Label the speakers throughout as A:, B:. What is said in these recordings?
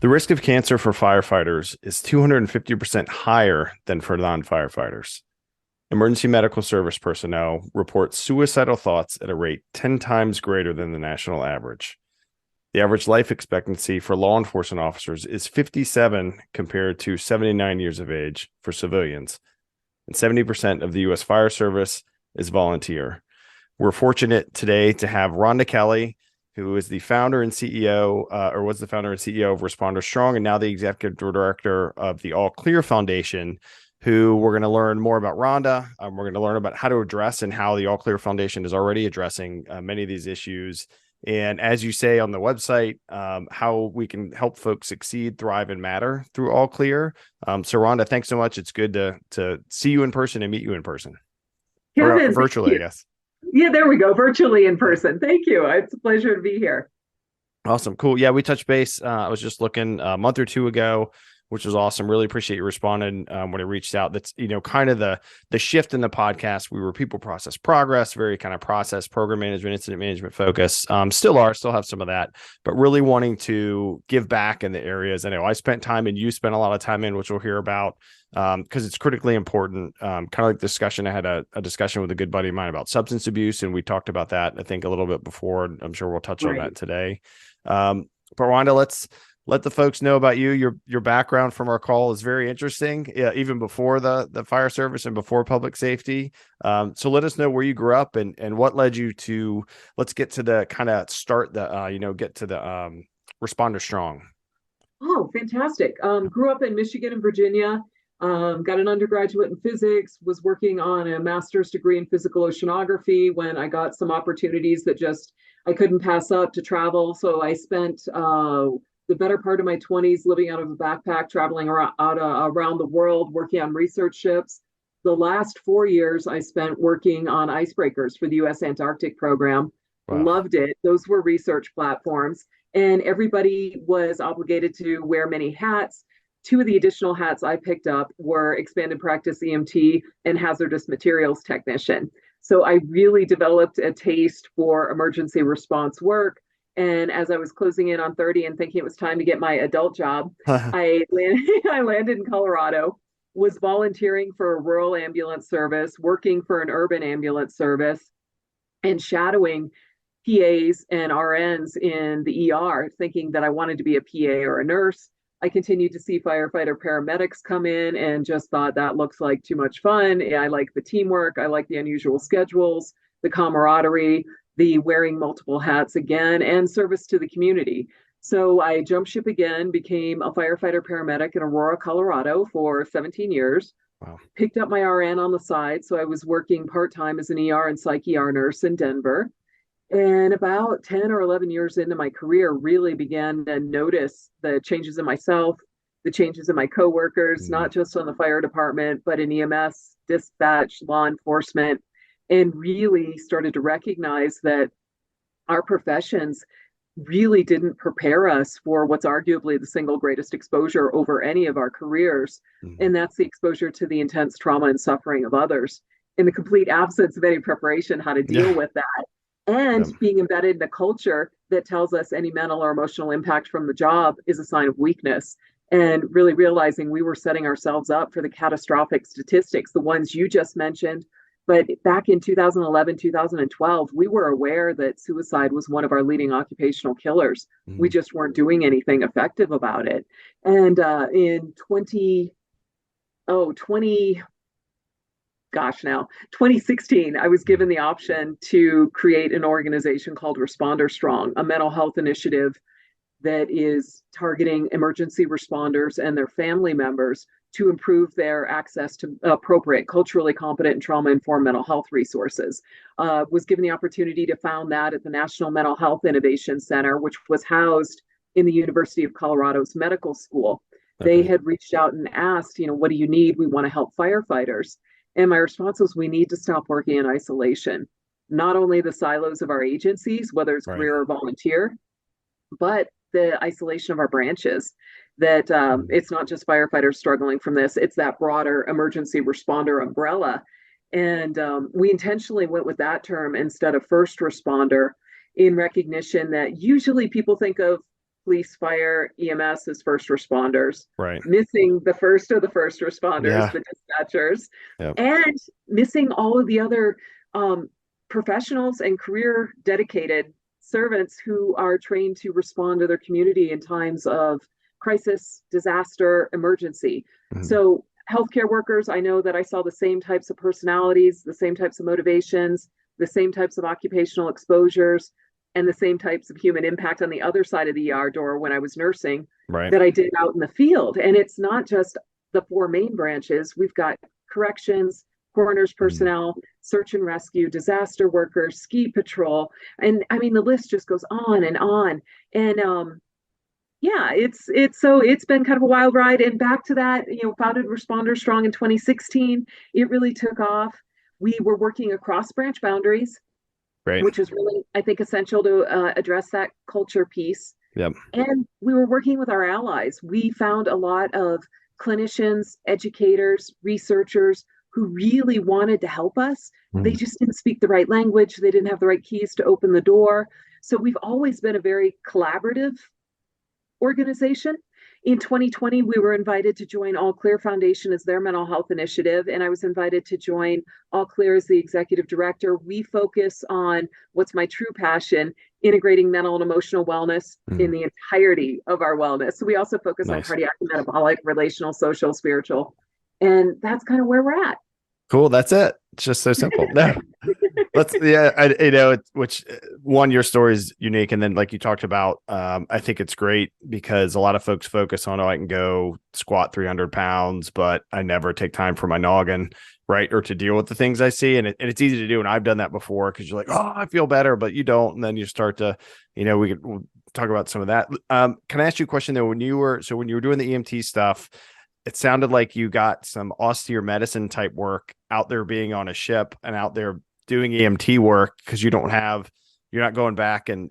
A: The risk of cancer for firefighters is 250% higher than for non-firefighters. Emergency medical service personnel report suicidal thoughts at a rate 10 times greater than the national average. The average life expectancy for law enforcement officers is 57 compared to 79 years of age for civilians. And 70% of the U.S. Fire Service is volunteer. We're fortunate today to have Rhonda Kelly, who is the founder and CEO, or was the founder and CEO of Responder Strong, and now the executive director of the All Clear Foundation, who we're going to learn more about Rhonda. We're going to learn about how to address and how the All Clear Foundation is already addressing many of these issues. And as you say on the website, how we can help folks succeed, thrive, and matter through All Clear. So Rhonda, thanks so much. It's good to see you in person and meet you in person. Or
B: Kevin, thank
A: virtually, I
B: you.
A: guess.
B: Yeah, there we go. Virtually in person. Thank you. It's a pleasure to be here.
A: Awesome. Cool. Yeah, we touched base. I was just looking a month or two ago, which was awesome. Really appreciate you responding when I reached out. That's, kind of the shift in the podcast. We were people, process, progress, very kind of process, program management, incident management focus. Still have some of that, but really wanting to give back in the areas I know I spent time and you spent a lot of time in, which we'll hear about because it's critically important. Kind of like discussion. I had a discussion with a good buddy of mine about substance abuse, and we talked about that, I think, a little bit before. I'm sure we'll touch on
B: Right.
A: that today. But Rhonda, let's let the folks know about you. Your background from our call is very interesting, even before the fire service and before public safety. So let us know where you grew up and what led you to. Let's get to the kind of start the get to the Responder Strong.
B: Oh, fantastic. Grew up in Michigan and Virginia. Got an undergraduate in physics, was working on a master's degree in physical oceanography when I got some opportunities that just I couldn't pass up to travel. So I spent the better part of my 20s living out of a backpack, traveling around the world, working on research ships. The last 4 years I spent working on icebreakers for the U.S. Antarctic program.
A: Wow.
B: Loved it. Those were research platforms, and everybody was obligated to wear many hats. Two of the additional hats I picked up were expanded practice EMT and hazardous materials technician. So I really developed a taste for emergency response work. And as I was closing in on 30 and thinking it was time to get my adult job, I landed in Colorado, was volunteering for a rural ambulance service, working for an urban ambulance service, and shadowing PAs and RNs in the ER, thinking that I wanted to be a PA or a nurse. I continued to see firefighter paramedics come in and just thought that looks like too much fun. I like the teamwork. I like the unusual schedules, the camaraderie, the wearing multiple hats again, and service to the community. So I jumped ship again, became a firefighter paramedic in Aurora, Colorado for 17 years.
A: Wow.
B: Picked up my RN on the side. So I was working part time as an ER and psych ER nurse in Denver. And about 10 or 11 years into my career, really began to notice the changes in myself, the changes in my coworkers,
A: Mm.
B: not just on the fire department, but in EMS, dispatch, law enforcement, and really started to recognize that our professions really didn't prepare us for what's arguably the single greatest exposure over any of our careers.
A: Mm.
B: And that's the exposure to the intense trauma and suffering of others in the complete absence of any preparation how to deal
A: Yeah.
B: with that, and
A: Yep.
B: being embedded in a culture that tells us any mental or emotional impact from the job is a sign of weakness. And really realizing we were setting ourselves up for the catastrophic statistics, the ones you just mentioned. But back in 2011, 2012, we were aware that suicide was one of our leading occupational killers. We
A: Mm.
B: just weren't doing anything effective about it. And in 20, gosh, now 2016, I was given the option to create an organization called Responder Strong, a mental health initiative that is targeting emergency responders and their family members to improve their access to appropriate, culturally competent, and trauma-informed mental health resources. Was given the opportunity to found that at the National Mental Health Innovation Center, which was housed in the University of Colorado's medical school. They
A: Okay.
B: had reached out and asked, what do you need? We want to help firefighters. And my response was, we need to stop working in isolation. Not only the silos of our agencies, whether it's
A: Right.
B: career or volunteer, but the isolation of our branches. That
A: Mm.
B: it's not just firefighters struggling from this, it's that broader emergency responder umbrella. And we intentionally went with that term instead of first responder in recognition that usually people think of police, fire, EMS as first responders,
A: Right.
B: missing the first of the first responders,
A: Yeah.
B: the dispatchers,
A: Yep.
B: and missing all of the other professionals and career dedicated servants who are trained to respond to their community in times of crisis, disaster, emergency.
A: Mhm.
B: So, healthcare workers, I know that I saw the same types of personalities, the same types of motivations, the same types of occupational exposures, and the same types of human impact on the other side of the ER door when I was nursing
A: Right.
B: that I did out in the field. And it's not just the four main branches, we've got corrections, coroner's
A: Mhm.
B: personnel, search and rescue, disaster workers, ski patrol. And I mean, the list just goes on and on. And yeah, it's been kind of a wild ride. And back to that, founded Responder Strong in 2016, it really took off. We were working across branch boundaries,
A: Great.
B: which is really, I think, essential to address that culture piece.
A: Yep.
B: And we were working with our allies. We found a lot of clinicians, educators, researchers who really wanted to help us. They
A: Mhm.
B: just didn't speak the right language. They didn't have the right keys to open the door. So we've always been a very collaborative organization. In 2020, we were invited to join All Clear Foundation as their mental health initiative, and I was invited to join All Clear as the executive director. We focus on what's my true passion, integrating mental and emotional wellness in
A: Mhm.
B: the entirety of our wellness. So we also focus on
A: Nice.
B: cardiac and metabolic, relational, social, spiritual, and that's kind of where we're at.
A: Cool. That's it. It's just so simple. No, let's, yeah, which one, your story is unique. And then, like you talked about, I think it's great because a lot of folks focus on, oh, I can go squat 300 pounds, but I never take time for my noggin, right? Or to deal with the things I see. And it's easy to do. And I've done that before because you're like, oh, I feel better, but you don't. And then you start to, we'll talk about some of that. Can I ask you a question though? When you were doing the EMT stuff, it sounded like you got some austere medicine type work out there being on a ship and out there doing EMT work because you're not going back and,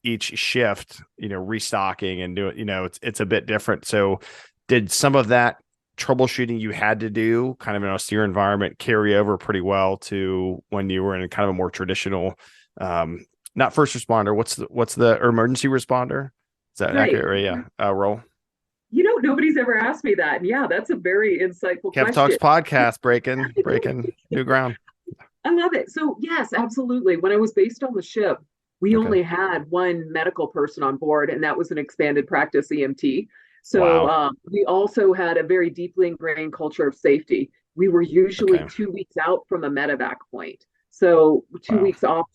A: each shift, restocking and doing, it's a bit different. So did some of that troubleshooting you had to do kind of an austere environment carry over pretty well to when you were in kind of a more traditional, not first responder, what's the or emergency responder? Is that
B: Right.
A: accurate? Yeah. Role.
B: Nobody's ever asked me that. And yeah, that's a very insightful
A: Kev Talks
B: question.
A: podcast breaking new ground.
B: I love it. So, yes, absolutely. When I was based on the ship, we
A: Okay.
B: only had one medical person on board, and that was an expanded practice EMT. So,
A: Wow.
B: we also had a very deeply ingrained culture of safety. We were usually
A: Okay.
B: 2 weeks out from a medevac point. So, two
A: Wow.
B: weeks off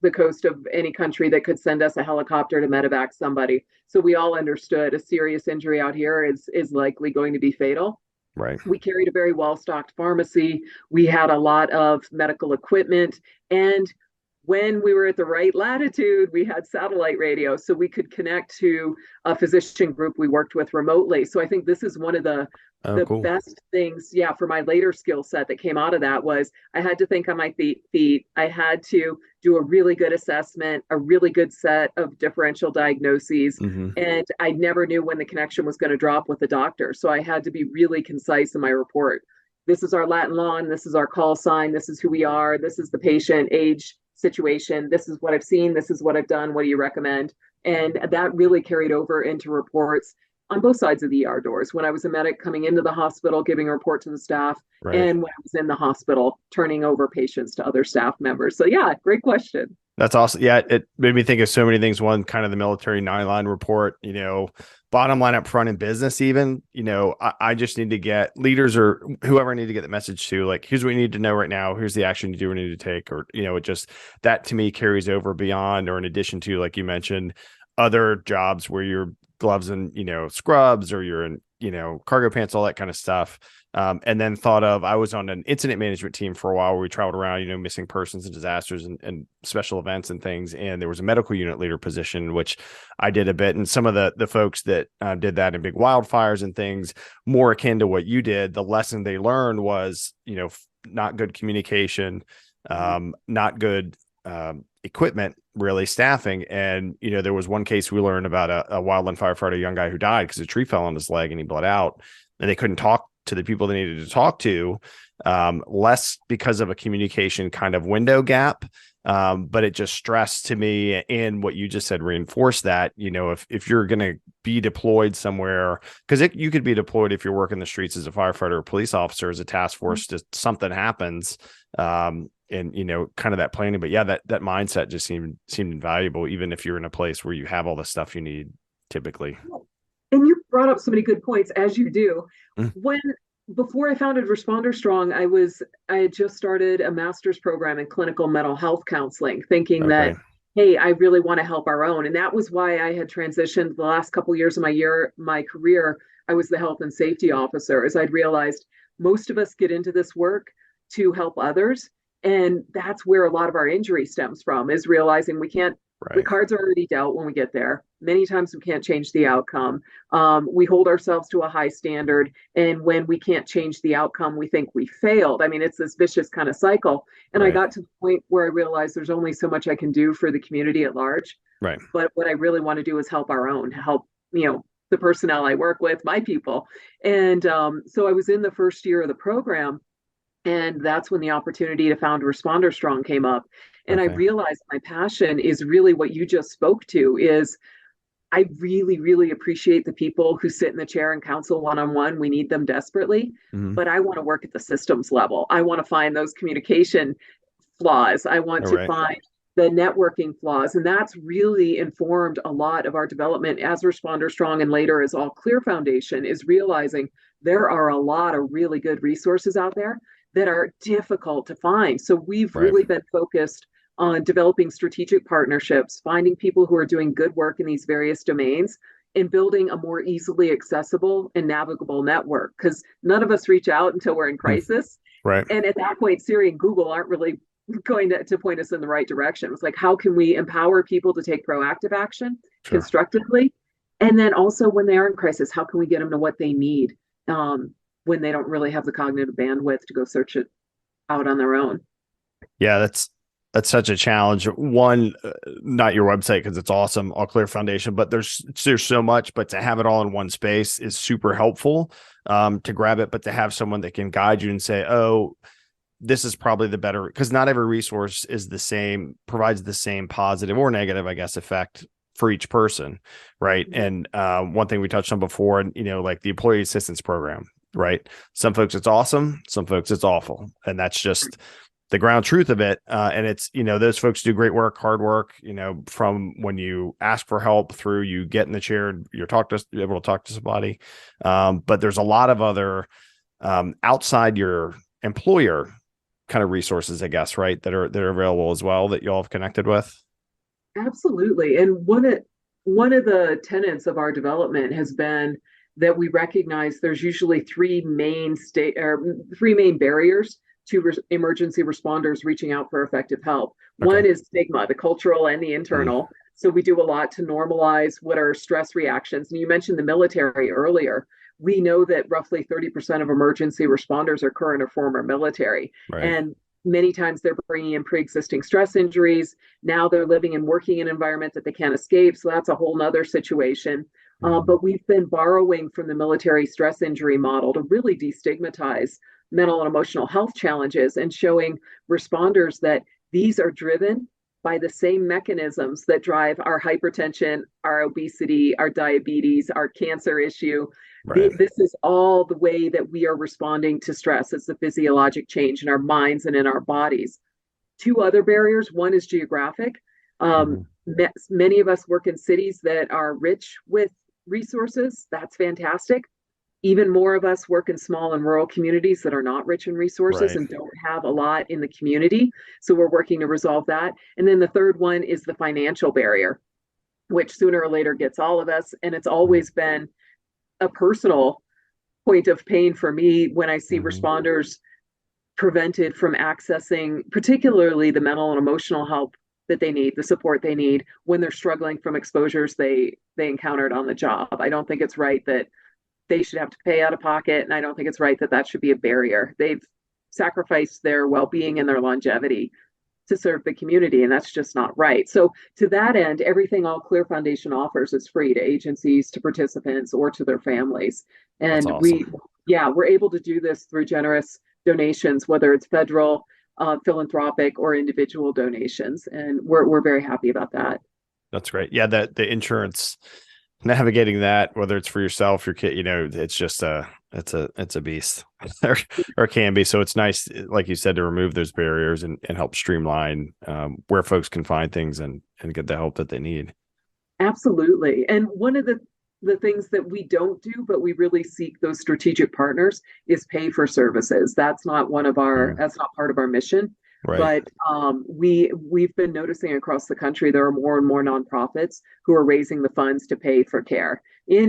B: the coast of any country that could send us a helicopter to medevac somebody. So, we all understood a serious injury out here is likely going to be fatal.
A: Right.
B: We carried a very well-stocked pharmacy. We had a lot of medical equipment. And when we were at the right latitude, we had satellite radio so we could connect to a physician group we worked with remotely. So I think this is one of
A: Oh,
B: the
A: cool.
B: best things, yeah, for my later skill set that came out of that was I had to think on my feet. I had to do a really good assessment, a really good set of differential diagnoses.
A: Mm-hmm.
B: And I never knew when the connection was going to drop with the doctor. So I had to be really concise in my report. This is our Latin lawn. This is our call sign. This is who we are. This is the patient, age, situation. This is what I've seen. This is what I've done. What do you recommend? And that really carried over into reports on both sides of the ER doors. When I was a medic coming into the hospital, giving a report to the staff,
A: Right.
B: and when I was in the hospital, turning over patients to other staff members. So, yeah, great question.
A: That's awesome. Yeah, it made me think of so many things. One, kind of the military 9-line report, bottom line up front in business, even, I just need to get leaders or whoever I need to get the message to, like, here's what you need to know right now. Here's the action you do need to take, or, it just, that to me carries over beyond, or in addition to, like you mentioned, other jobs where you're gloves and, scrubs, or you're in, cargo pants, all that kind of stuff. And then I was on an incident management team for a while where we traveled around, missing persons and disasters and special events and things. And there was a medical unit leader position, which I did a bit. And some of the folks that did that in big wildfires and things more akin to what you did, the lesson they learned was, not good communication, not good equipment, really staffing. And, there was one case we learned about a wildland firefighter, a young guy who died because a tree fell on his leg and he bled out, and they couldn't talk to the people they needed to talk to, less because of a communication kind of window gap, But it just stressed to me, and what you just said reinforced that, if you're going to be deployed somewhere, because you could be deployed if you're working the streets as a firefighter or police officer, as a task force, just something happens. And kind of that planning, but yeah, that mindset just seemed invaluable, even if you're in a place where you have all the stuff you need typically.
B: And you brought up so many good points, as you do.
A: Mm.
B: When Before I founded Responder Strong, I had just started a master's program in clinical mental health counseling, thinking
A: Okay.
B: that, hey, I really want to help our own. And that was why I had transitioned the last couple of years of my career. I was the health and safety officer, as I'd realized most of us get into this work to help others. And that's where a lot of our injury stems from, is realizing the
A: Right.
B: cards are already dealt when we get there. Many times we can't change the outcome. We hold ourselves to a high standard. And when we can't change the outcome, we think we failed. I mean, it's this vicious kind of cycle. And I
A: Right.
B: got to the point where I realized there's only so much I can do for the community at large.
A: Right.
B: But what I really want to do is help our own, help, the personnel I work with, my people. And so I was in the first year of the program, and that's when the opportunity to found Responder Strong came up. And I
A: Okay.
B: realized my passion is really what you just spoke to. Is I really, really appreciate the people who sit in the chair and counsel one-on-one. We need them desperately.
A: Mm-hmm.
B: But I want to work at the systems level. I want to find those communication flaws. I want
A: All
B: to
A: right.
B: find the networking flaws. And that's really informed a lot of our development as Responder Strong, and later as All Clear Foundation, is realizing there are a lot of really good resources out there that are difficult to find. So we've
A: Right.
B: really been focused on developing strategic partnerships, finding people who are doing good work in these various domains, and building a more easily accessible and navigable network. Because none of us reach out until we're in
A: Hmm.
B: crisis.
A: Right.
B: And at that point, Siri and Google aren't really going to point us in the right direction. It's like, how can we empower people to take proactive action
A: Sure.
B: constructively? And then also, when they are in crisis, how can we get them to what they need when they don't really have the cognitive bandwidth to go search it out on their own?
A: Yeah, that's such a challenge. One, not your website, because it's awesome, All Clear Foundation, but there's so much. But to have it all in one space is super helpful, to grab it, but to have someone that can guide you and say, oh, this is probably the better, because not every resource is the same, provides the same positive or negative, I guess, effect for each person. Right. And one thing we touched on before, like the employee assistance program, right? Some folks it's awesome, some folks it's awful. And that's just the ground truth of it. And it's, those folks do great work, hard work, from when you ask for help through you get in the chair, you're able to talk to somebody. But there's a lot of other outside your employer kind of resources, I guess, right, that are available as well, that y'all have connected with.
B: Absolutely. And one of the tenets of our development has been that we recognize there's usually three main barriers to emergency responders reaching out for effective help.
A: Okay.
B: One is stigma, the cultural and the internal. So we do a lot to normalize what are stress reactions. And you mentioned the military earlier. We know that roughly 30% of emergency responders are current or former military.
A: Right.
B: And many times they're bringing in pre-existing stress injuries. Now they're living and working in an environment that they can't escape. So that's a whole nother situation. But we've been borrowing from the military stress injury model to really destigmatize mental and emotional health challenges, and showing responders that these are driven by the same mechanisms that drive our hypertension, our obesity, our diabetes, our cancer issue.
A: Right.
B: This is all the way that we are responding to stress. It's the physiologic change in our minds and in our bodies. Two other barriers. One is geographic. Many of us work in cities that are rich with resources. That's fantastic. Even more of us work in small and rural communities that are not rich in resources
A: Right.
B: and don't have a lot in the community. So we're working to resolve that. And then the third one is the financial barrier, which sooner or later gets all of us. And it's always been a personal point of pain for me when I see responders prevented from accessing particularly the mental and emotional help that they need, the support they need when they're struggling from exposures they encountered on the job. I don't think it's right that they should have to pay out of pocket, and I don't think it's right that that should be a barrier. They've sacrificed their well-being and their longevity to serve the community, and that's just not right. So to that end, everything All Clear Foundation offers is free to agencies, to participants, or to their families.
A: That's
B: And
A: awesome.
B: we're able to do this through generous donations, whether it's federal, philanthropic or individual donations. And we're very happy about that.
A: That's great. Yeah, the insurance, navigating that, whether it's for yourself, your kid, it's just it's a beast, or can be. So it's nice, like you said, to remove those barriers and help streamline where folks can find things and get the help that they need.
B: Absolutely. And one of the things that we don't do, but we really seek those strategic partners, is pay for services. That's not that's not part of our mission.
A: Right.
B: But we've been noticing across the country there are more and more nonprofits who are raising the funds to pay for care.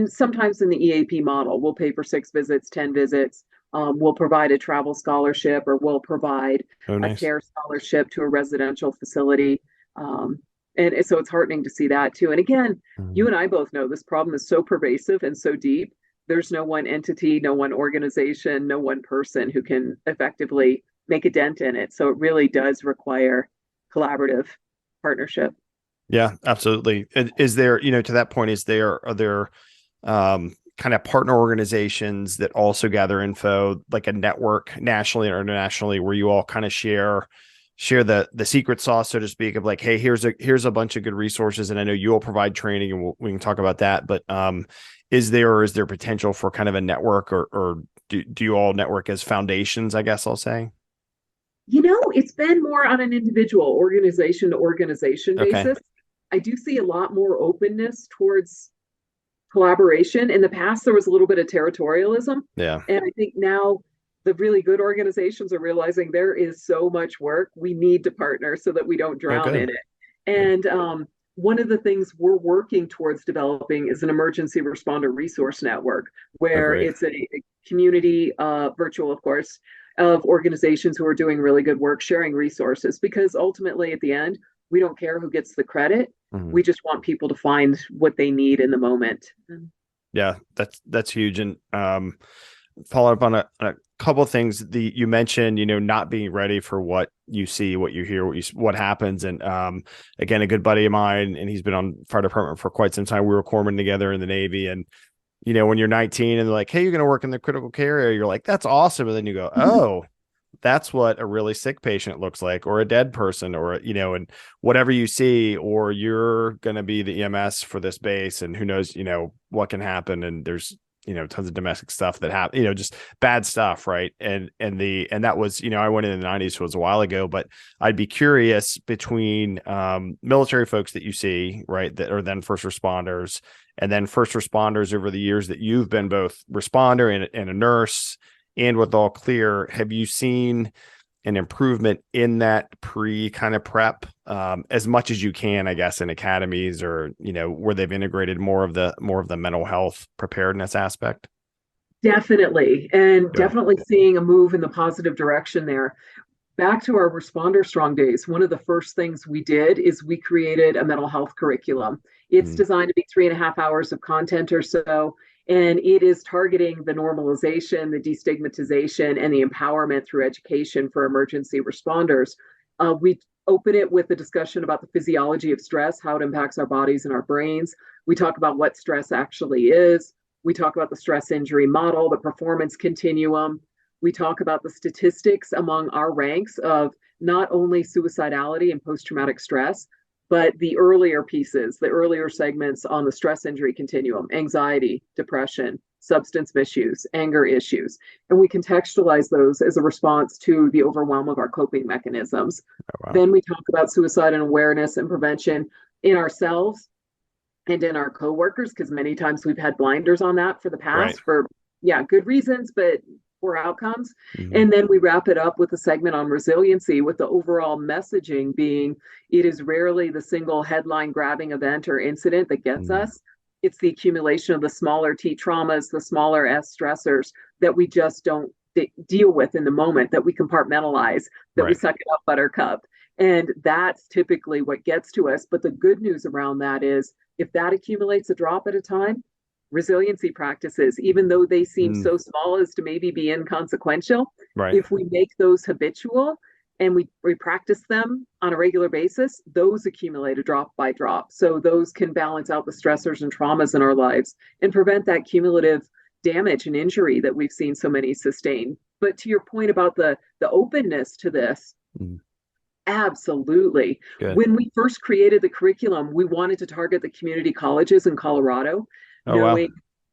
B: Sometimes in the EAP model, we'll pay for 6 visits, 10 visits. We'll provide a travel scholarship, or we'll provide a care scholarship to a residential facility. And so it's heartening to see that too. And again, you and I both know this problem is so pervasive and so deep. There's no one entity, no one organization, no one person who can effectively make a dent in it. So it really does require collaborative partnership.
A: Yeah, absolutely. Is there, to that point, are there kind of partner organizations that also gather info, like a network nationally or internationally, where you all kind of share the secret sauce, so to speak, of like, hey, here's a bunch of good resources, and I know you all provide training, and we can talk about that. But is there potential for kind of a network, or do you all network as foundations, I guess I'll say?
B: It's been more on an individual, organization to organization
A: Okay.
B: basis. I do see a lot more openness towards collaboration. In the past, there was a little bit of territorialism.
A: Yeah.
B: And I think now the really good organizations are realizing there is so much work. We need to partner so that we don't drown in it. And one of the things we're working towards developing is an emergency responder resource network, where it's a community, virtual, of course, of organizations who are doing really good work, sharing resources, because ultimately at the end, we don't care who gets the credit. We just want people to find what they need in the moment.
A: Yeah, that's huge. And follow up on a couple of things. You mentioned, not being ready for what you see, what you hear, what happens. And again, a good buddy of mine, and he's been on fire department for quite some time. We were corpsmen together in the Navy, and when you're 19 and they're like, hey, you're going to work in the critical care area, you're like, that's awesome. And then you go, oh, that's what a really sick patient looks like, or a dead person, or, and whatever you see, or you're going to be the EMS for this base, and who knows, what can happen. And there's, tons of domestic stuff that happen, just bad stuff. Right. And that was, I went in the 90s, so it was a while ago, but I'd be curious, between military folks that you see, right, that are then first responders, and then first responders over the years that you've been both responder and a nurse, and with all clear, have you seen an improvement in that pre kind of prep, as much as you can, I guess, in academies, or, where they've integrated more of the mental health preparedness aspect?
B: Definitely. And definitely seeing a move in the positive direction there. Back to our responder strong days, one of the first things we did is we created a mental health curriculum. It's designed to be 3.5 hours of content or so, and it is targeting the normalization, the destigmatization, and the empowerment through education for emergency responders. We open it with a discussion about the physiology of stress, how it impacts our bodies and our brains. We talk about what stress actually is. We talk about the stress injury model, the performance continuum. We talk about the statistics among our ranks of not only suicidality and post-traumatic stress, but the earlier pieces, the earlier segments on the stress injury continuum: anxiety, depression, substance misuse, anger issues. And we contextualize those as a response to the overwhelm of our coping mechanisms.
A: Oh, wow.
B: Then we talk about suicide and awareness and prevention in ourselves and in our coworkers, because many times we've had blinders on that for the past, for good reasons, but poor outcomes. And then we wrap it up with a segment on resiliency, with the overall messaging being, it is rarely the single headline grabbing event or incident that gets us. It's the accumulation of the smaller T traumas, the smaller S stressors that we just don't deal with in the moment, that we compartmentalize, that we suck it up buttercup. And that's typically what gets to us. But the good news around that is, if that accumulates a drop at a time, resiliency practices, even though they seem so small as to maybe be inconsequential, if we make those habitual and we practice them on a regular basis, those accumulate a drop by drop. So those can balance out the stressors and traumas in our lives and prevent that cumulative damage and injury that we've seen so many sustain. But to your point about the openness to this,
A: Mm.
B: Absolutely.
A: Good.
B: When we first created the curriculum, we wanted to target the community colleges in Colorado,
A: Oh, wow.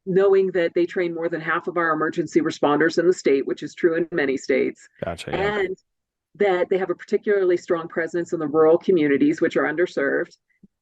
B: knowing that they train more than half of our emergency responders in the state, which is true in many states,
A: Gotcha. Yeah.
B: and that they have a particularly strong presence in the rural communities, which are underserved,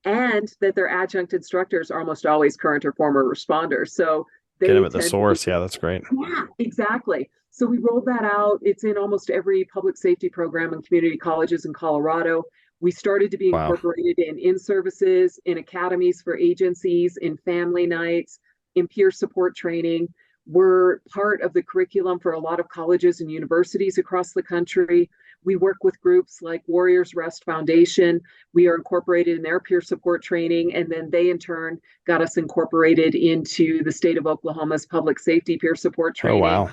B: and that their adjunct instructors are almost always current or former responders. So
A: Get
B: they
A: them at the
B: tend to be,
A: source. Yeah, that's great.
B: yeah, exactly. So we rolled that out. It's in almost every public safety program in community colleges in Colorado. We started to be
A: Wow.
B: incorporated in services, in academies for agencies, in family nights, in peer support training. We're part of the curriculum for a lot of colleges and universities across the country. We work with groups like Warriors Rest Foundation. We are incorporated in their peer support training, and then they in turn got us incorporated into the state of Oklahoma's public safety peer support
A: Oh,
B: training.
A: wow.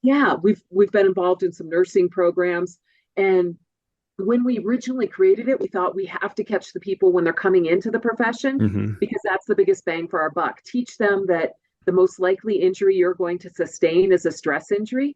B: Yeah, we've been involved in some nursing programs, and when we originally created it, we thought we have to catch the people when they're coming into the profession
A: Hmm.
B: because that's the biggest bang for our buck. Teach them that the most likely injury you're going to sustain is a stress injury,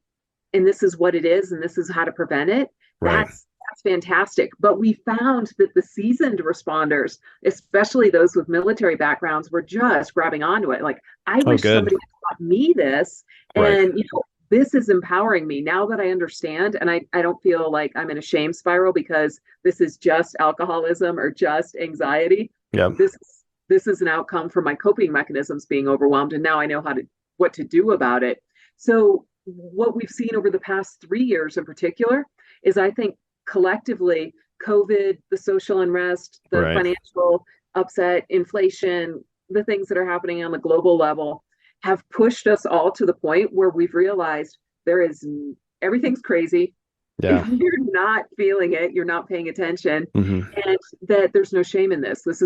B: and this is what it is, and this is how to prevent it.
A: Right.
B: That's fantastic. But we found that the seasoned responders, especially those with military backgrounds, were just grabbing onto it. Like, I
A: Oh,
B: wish
A: good.
B: somebody had taught me this.
A: Right.
B: And this is empowering me now that I understand, and I don't feel like I'm in a shame spiral because this is just alcoholism or just anxiety.
A: Yep.
B: This is an outcome from my coping mechanisms being overwhelmed, and now I know what to do about it. So what we've seen over the past 3 years in particular is, I think, collectively, COVID, the social unrest, the
A: Right.
B: financial upset, inflation, the things that are happening on the global level have pushed us all to the point where we've realized there is everything's crazy.
A: Yeah.
B: If you're not feeling it, you're not paying attention,
A: Hmm.
B: and that there's no shame in this. This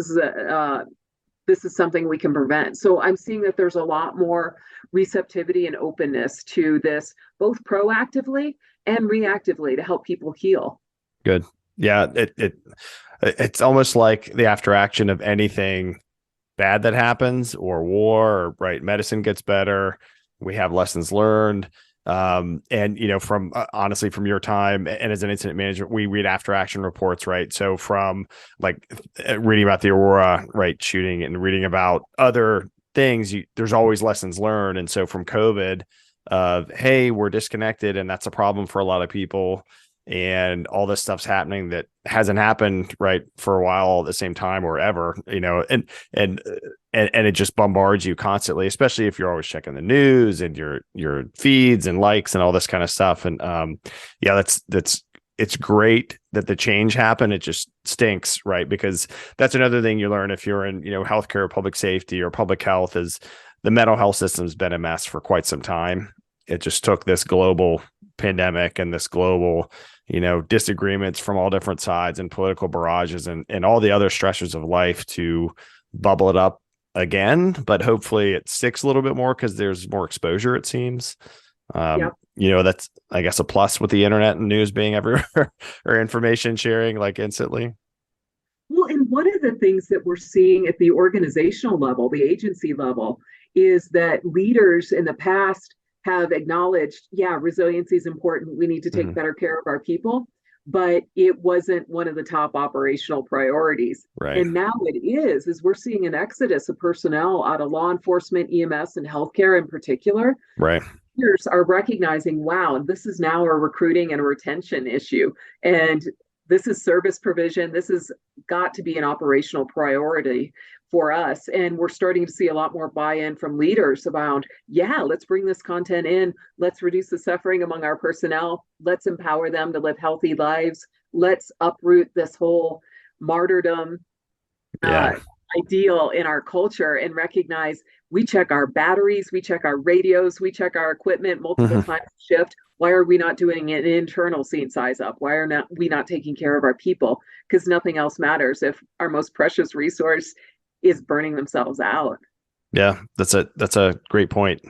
B: is something we can prevent. So I'm seeing that there's a lot more receptivity and openness to this, both proactively and reactively, to help people heal.
A: Good. Yeah. It's almost like the after action of anything bad that happens, or war, or right, medicine gets better, we have lessons learned. And from honestly, from your time and as an incident manager, we read after action reports, right? So from like reading about the Aurora, right, shooting, and reading about other things, there's always lessons learned. And so from COVID, of hey, we're disconnected and that's a problem for a lot of people, and all this stuff's happening that hasn't happened right for a while all at the same time or ever, and and it just bombards you constantly, especially if you're always checking the news and your feeds and likes and all this kind of stuff. And yeah, that's it's great that the change happened. It just stinks, right? Because that's another thing you learn if you're in healthcare or public safety or public health, is the mental health system's been a mess for quite some time. It just took this global pandemic and this global disagreements from all different sides and political barrages and all the other stressors of life to bubble it up again. But hopefully it sticks a little bit more because there's more exposure, it seems.
B: Yep.
A: That's, I guess, a plus with the internet and news being everywhere or information sharing like instantly.
B: Well, and one of the things that we're seeing at the organizational level, the agency level, is that leaders in the past have acknowledged, yeah, resiliency is important. We need to take
A: Mhm.
B: better care of our people, but it wasn't one of the top operational priorities.
A: Right.
B: And now it is we're seeing an exodus of personnel out of law enforcement, EMS, and healthcare in particular.
A: Right.
B: Leaders are recognizing, wow, this is now a recruiting and a retention issue. And this is service provision. This has got to be an operational priority for us. And we're starting to see a lot more buy-in from leaders about, yeah, let's bring this content in. Let's reduce the suffering among our personnel. Let's empower them to live healthy lives. Let's uproot this whole martyrdom
A: Yeah.
B: uh, ideal in our culture and recognize we check our batteries, we check our radios, we check our equipment multiple
A: Mhm.
B: times a shift. Why are we not doing an internal scene size up? Why are we not taking care of our people? Because nothing else matters if our most precious resource is burning themselves out.
A: Yeah. That's a great point.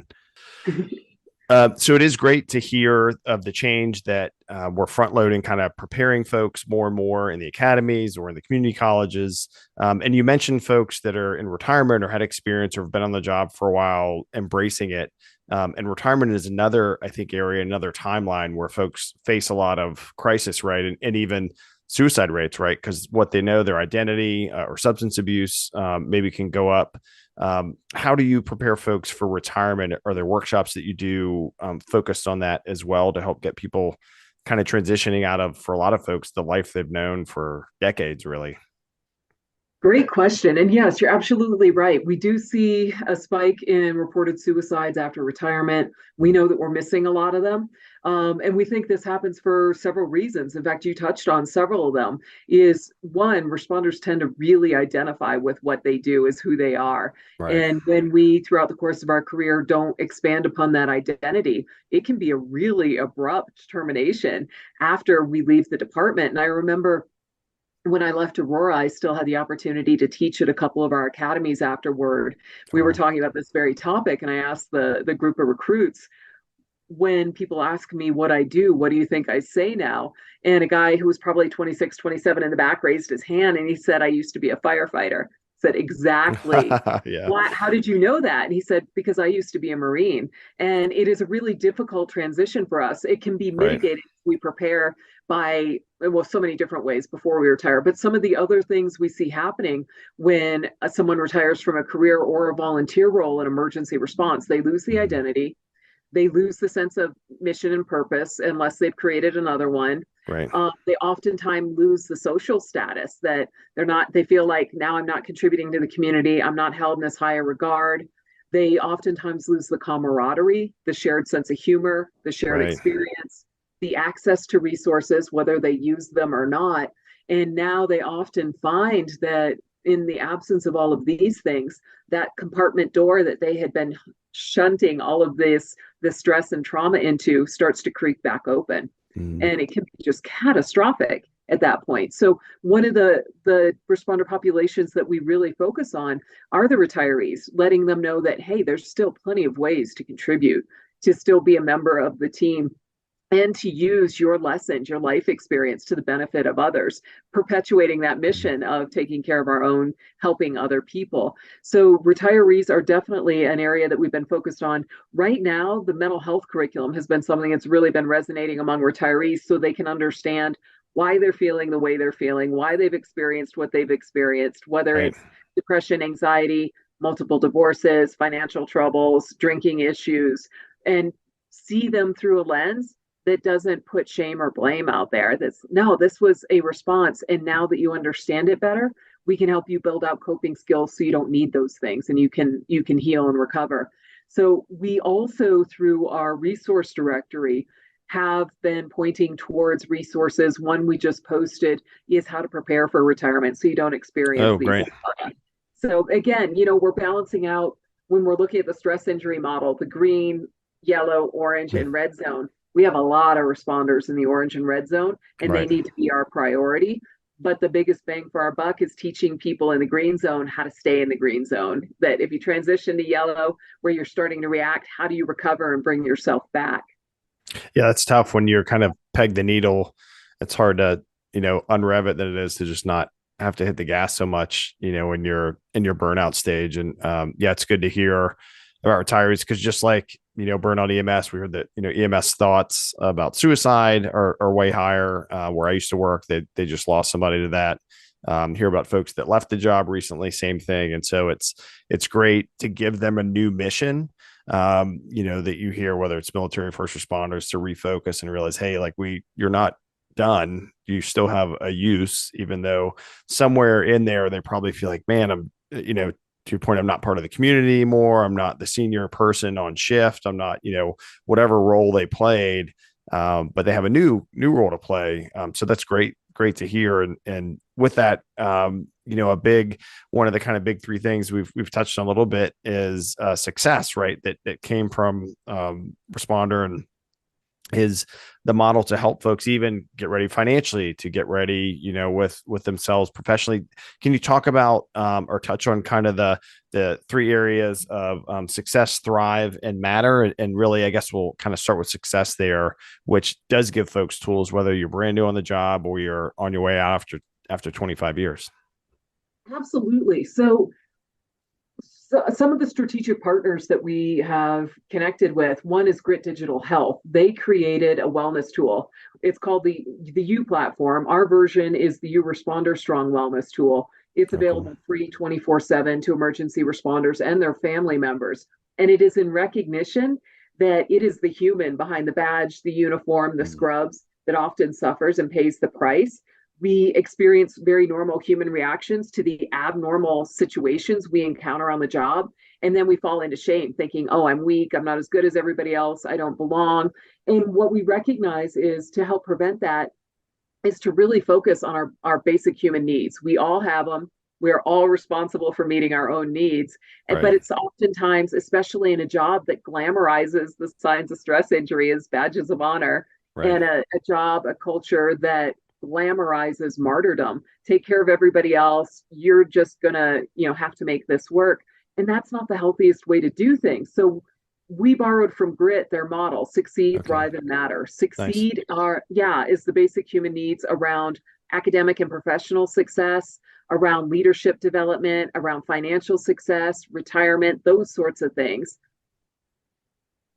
A: So it is great to hear of the change that we're front loading, kind of preparing folks more and more in the academies or in the community colleges. And you mentioned folks that are in retirement or had experience or have been on the job for a while, embracing it. And retirement is another, I think, area, another timeline where folks face a lot of crisis, right? And even suicide rates, right? Because what they know, their identity or substance abuse maybe can go up. How do you prepare folks for retirement? Are there workshops that you do focused on that as well to help get people kind of transitioning out of, for a lot of folks, the life they've known for decades, really?
B: Great question. And yes, you're absolutely right. We do see a spike in reported suicides after retirement. We know that we're missing a lot of them. And we think this happens for several reasons. In fact, you touched on several of them. Is one, responders tend to really identify with what they do as who they are.
A: Right.
B: And when we, throughout the course of our career, don't expand upon that identity, it can be a really abrupt termination after we leave the department. And I remember when I left Aurora, I still had the opportunity to teach at a couple of our academies afterward. We were
A: Oh,
B: talking about this very topic, and I asked the group of recruits, when people ask me what I do, what do you think I say now? And a guy who was probably 26, 27 in the back raised his hand and he said, I used to be a firefighter. Said, exactly.
A: yeah.
B: What, how did you know that? And he said, because I used to be a Marine. And it is a really difficult transition for us. It can be
A: Right.
B: mitigated if we prepare by, well, so many different ways before we retire. But some of the other things we see happening when someone retires from a career or a volunteer role in emergency response, they lose the
A: Mhm.
B: identity, they lose the sense of mission and purpose unless they've created another one.
A: Right.
B: They oftentimes lose the social status that they're not, they feel like now I'm not contributing to the community. I'm not held in as high a regard. They oftentimes lose the camaraderie, the shared sense of humor, the shared
A: Right.
B: experience, the access to resources, whether they use them or not. And now they often find that in the absence of all of these things, that compartment door that they had been shunting all of this stress and trauma into starts to creak back open,
A: Mm.
B: and it can be just catastrophic at that point. So one of the responder populations that we really focus on are the retirees, letting them know that hey, there's still plenty of ways to contribute, to still be a member of the team, and to use your lessons, your life experience to the benefit of others, perpetuating that
A: Mm.
B: mission of taking care of our own, helping other people. So, retirees are definitely an area that we've been focused on. Right now, the mental health curriculum has been something that's really been resonating among retirees so they can understand why they're feeling the way they're feeling, why they've experienced what they've experienced, whether
A: Right.
B: it's depression, anxiety, multiple divorces, financial troubles, drinking issues, and see them through a lens that doesn't put shame or blame out there. That's no, this was a response. And now that you understand it better, we can help you build out coping skills so you don't need those things and you can heal and recover. So we also, through our resource directory, have been pointing towards resources. One we just posted is how to prepare for retirement so you don't experience
A: Oh,
B: these.
A: great.
B: So again, we're balancing out when we're looking at the stress injury model, the green, yellow, orange,
A: Mm.
B: and red zone. We have a lot of responders in the orange and red zone, and they
A: Right.
B: need to be our priority. But the biggest bang for our buck is teaching people in the green zone how to stay in the green zone. That if you transition to yellow, where you're starting to react, how do you recover and bring yourself back?
A: Yeah, that's tough when you're kind of peg the needle. It's hard to, unrev it than it is to just not have to hit the gas so much, when you're in your burnout stage. And yeah, it's good to hear about retirees because just like, burnout EMS, we heard that, EMS thoughts about suicide are way higher. Where I used to work, they just lost somebody to that. Hear about folks that left the job recently, same thing. And so it's great to give them a new mission, that you hear, whether it's military and first responders, to refocus and realize, hey, like you're not done. You still have a use, even though somewhere in there they probably feel like, man, I'm, to your point, I'm not part of the community anymore. I'm not the senior person on shift. I'm not, whatever role they played. But they have a new role to play. So that's great to hear. And with that, a big one of the kind of big three things we've touched on a little bit is success, right? That came from responder and is the model to help folks even get ready financially, to get ready, with themselves professionally. Can you talk about or touch on kind of the three areas of success, thrive, and matter? And really, I guess we'll kind of start with success there, which does give folks tools, whether you're brand new on the job or you're on your way out after 25 years.
B: Absolutely. So So some of the strategic partners that we have connected with, one is Grit Digital Health. They created a wellness tool. It's called the U platform. Our version is the U Responder Strong wellness tool. It's
A: Oh, cool.
B: available free 24/7 to emergency responders and their family members. And it is in recognition that it is the human behind the badge, the uniform, the
A: Mm.
B: scrubs that often suffers and pays the price. We experience very normal human reactions to the abnormal situations we encounter on the job. And then we fall into shame, thinking, oh, I'm weak. I'm not as good as everybody else. I don't belong. And what we recognize is to help prevent that is to really focus on our basic human needs. We all have them. We're all responsible for meeting our own needs.
A: Right.
B: But it's oftentimes, especially in a job that glamorizes the signs of stress injury as badges of honor,
A: Right.
B: and a job, a culture that glamorizes martyrdom. Take care of everybody else. You're just gonna, have to make this work. And that's not the healthiest way to do things. So we borrowed from Grit their model: succeed,
A: Okay.
B: thrive, and matter.
A: Nice.
B: Succeed is the basic human needs around academic and professional success, around leadership development, around financial success, retirement, those sorts of things.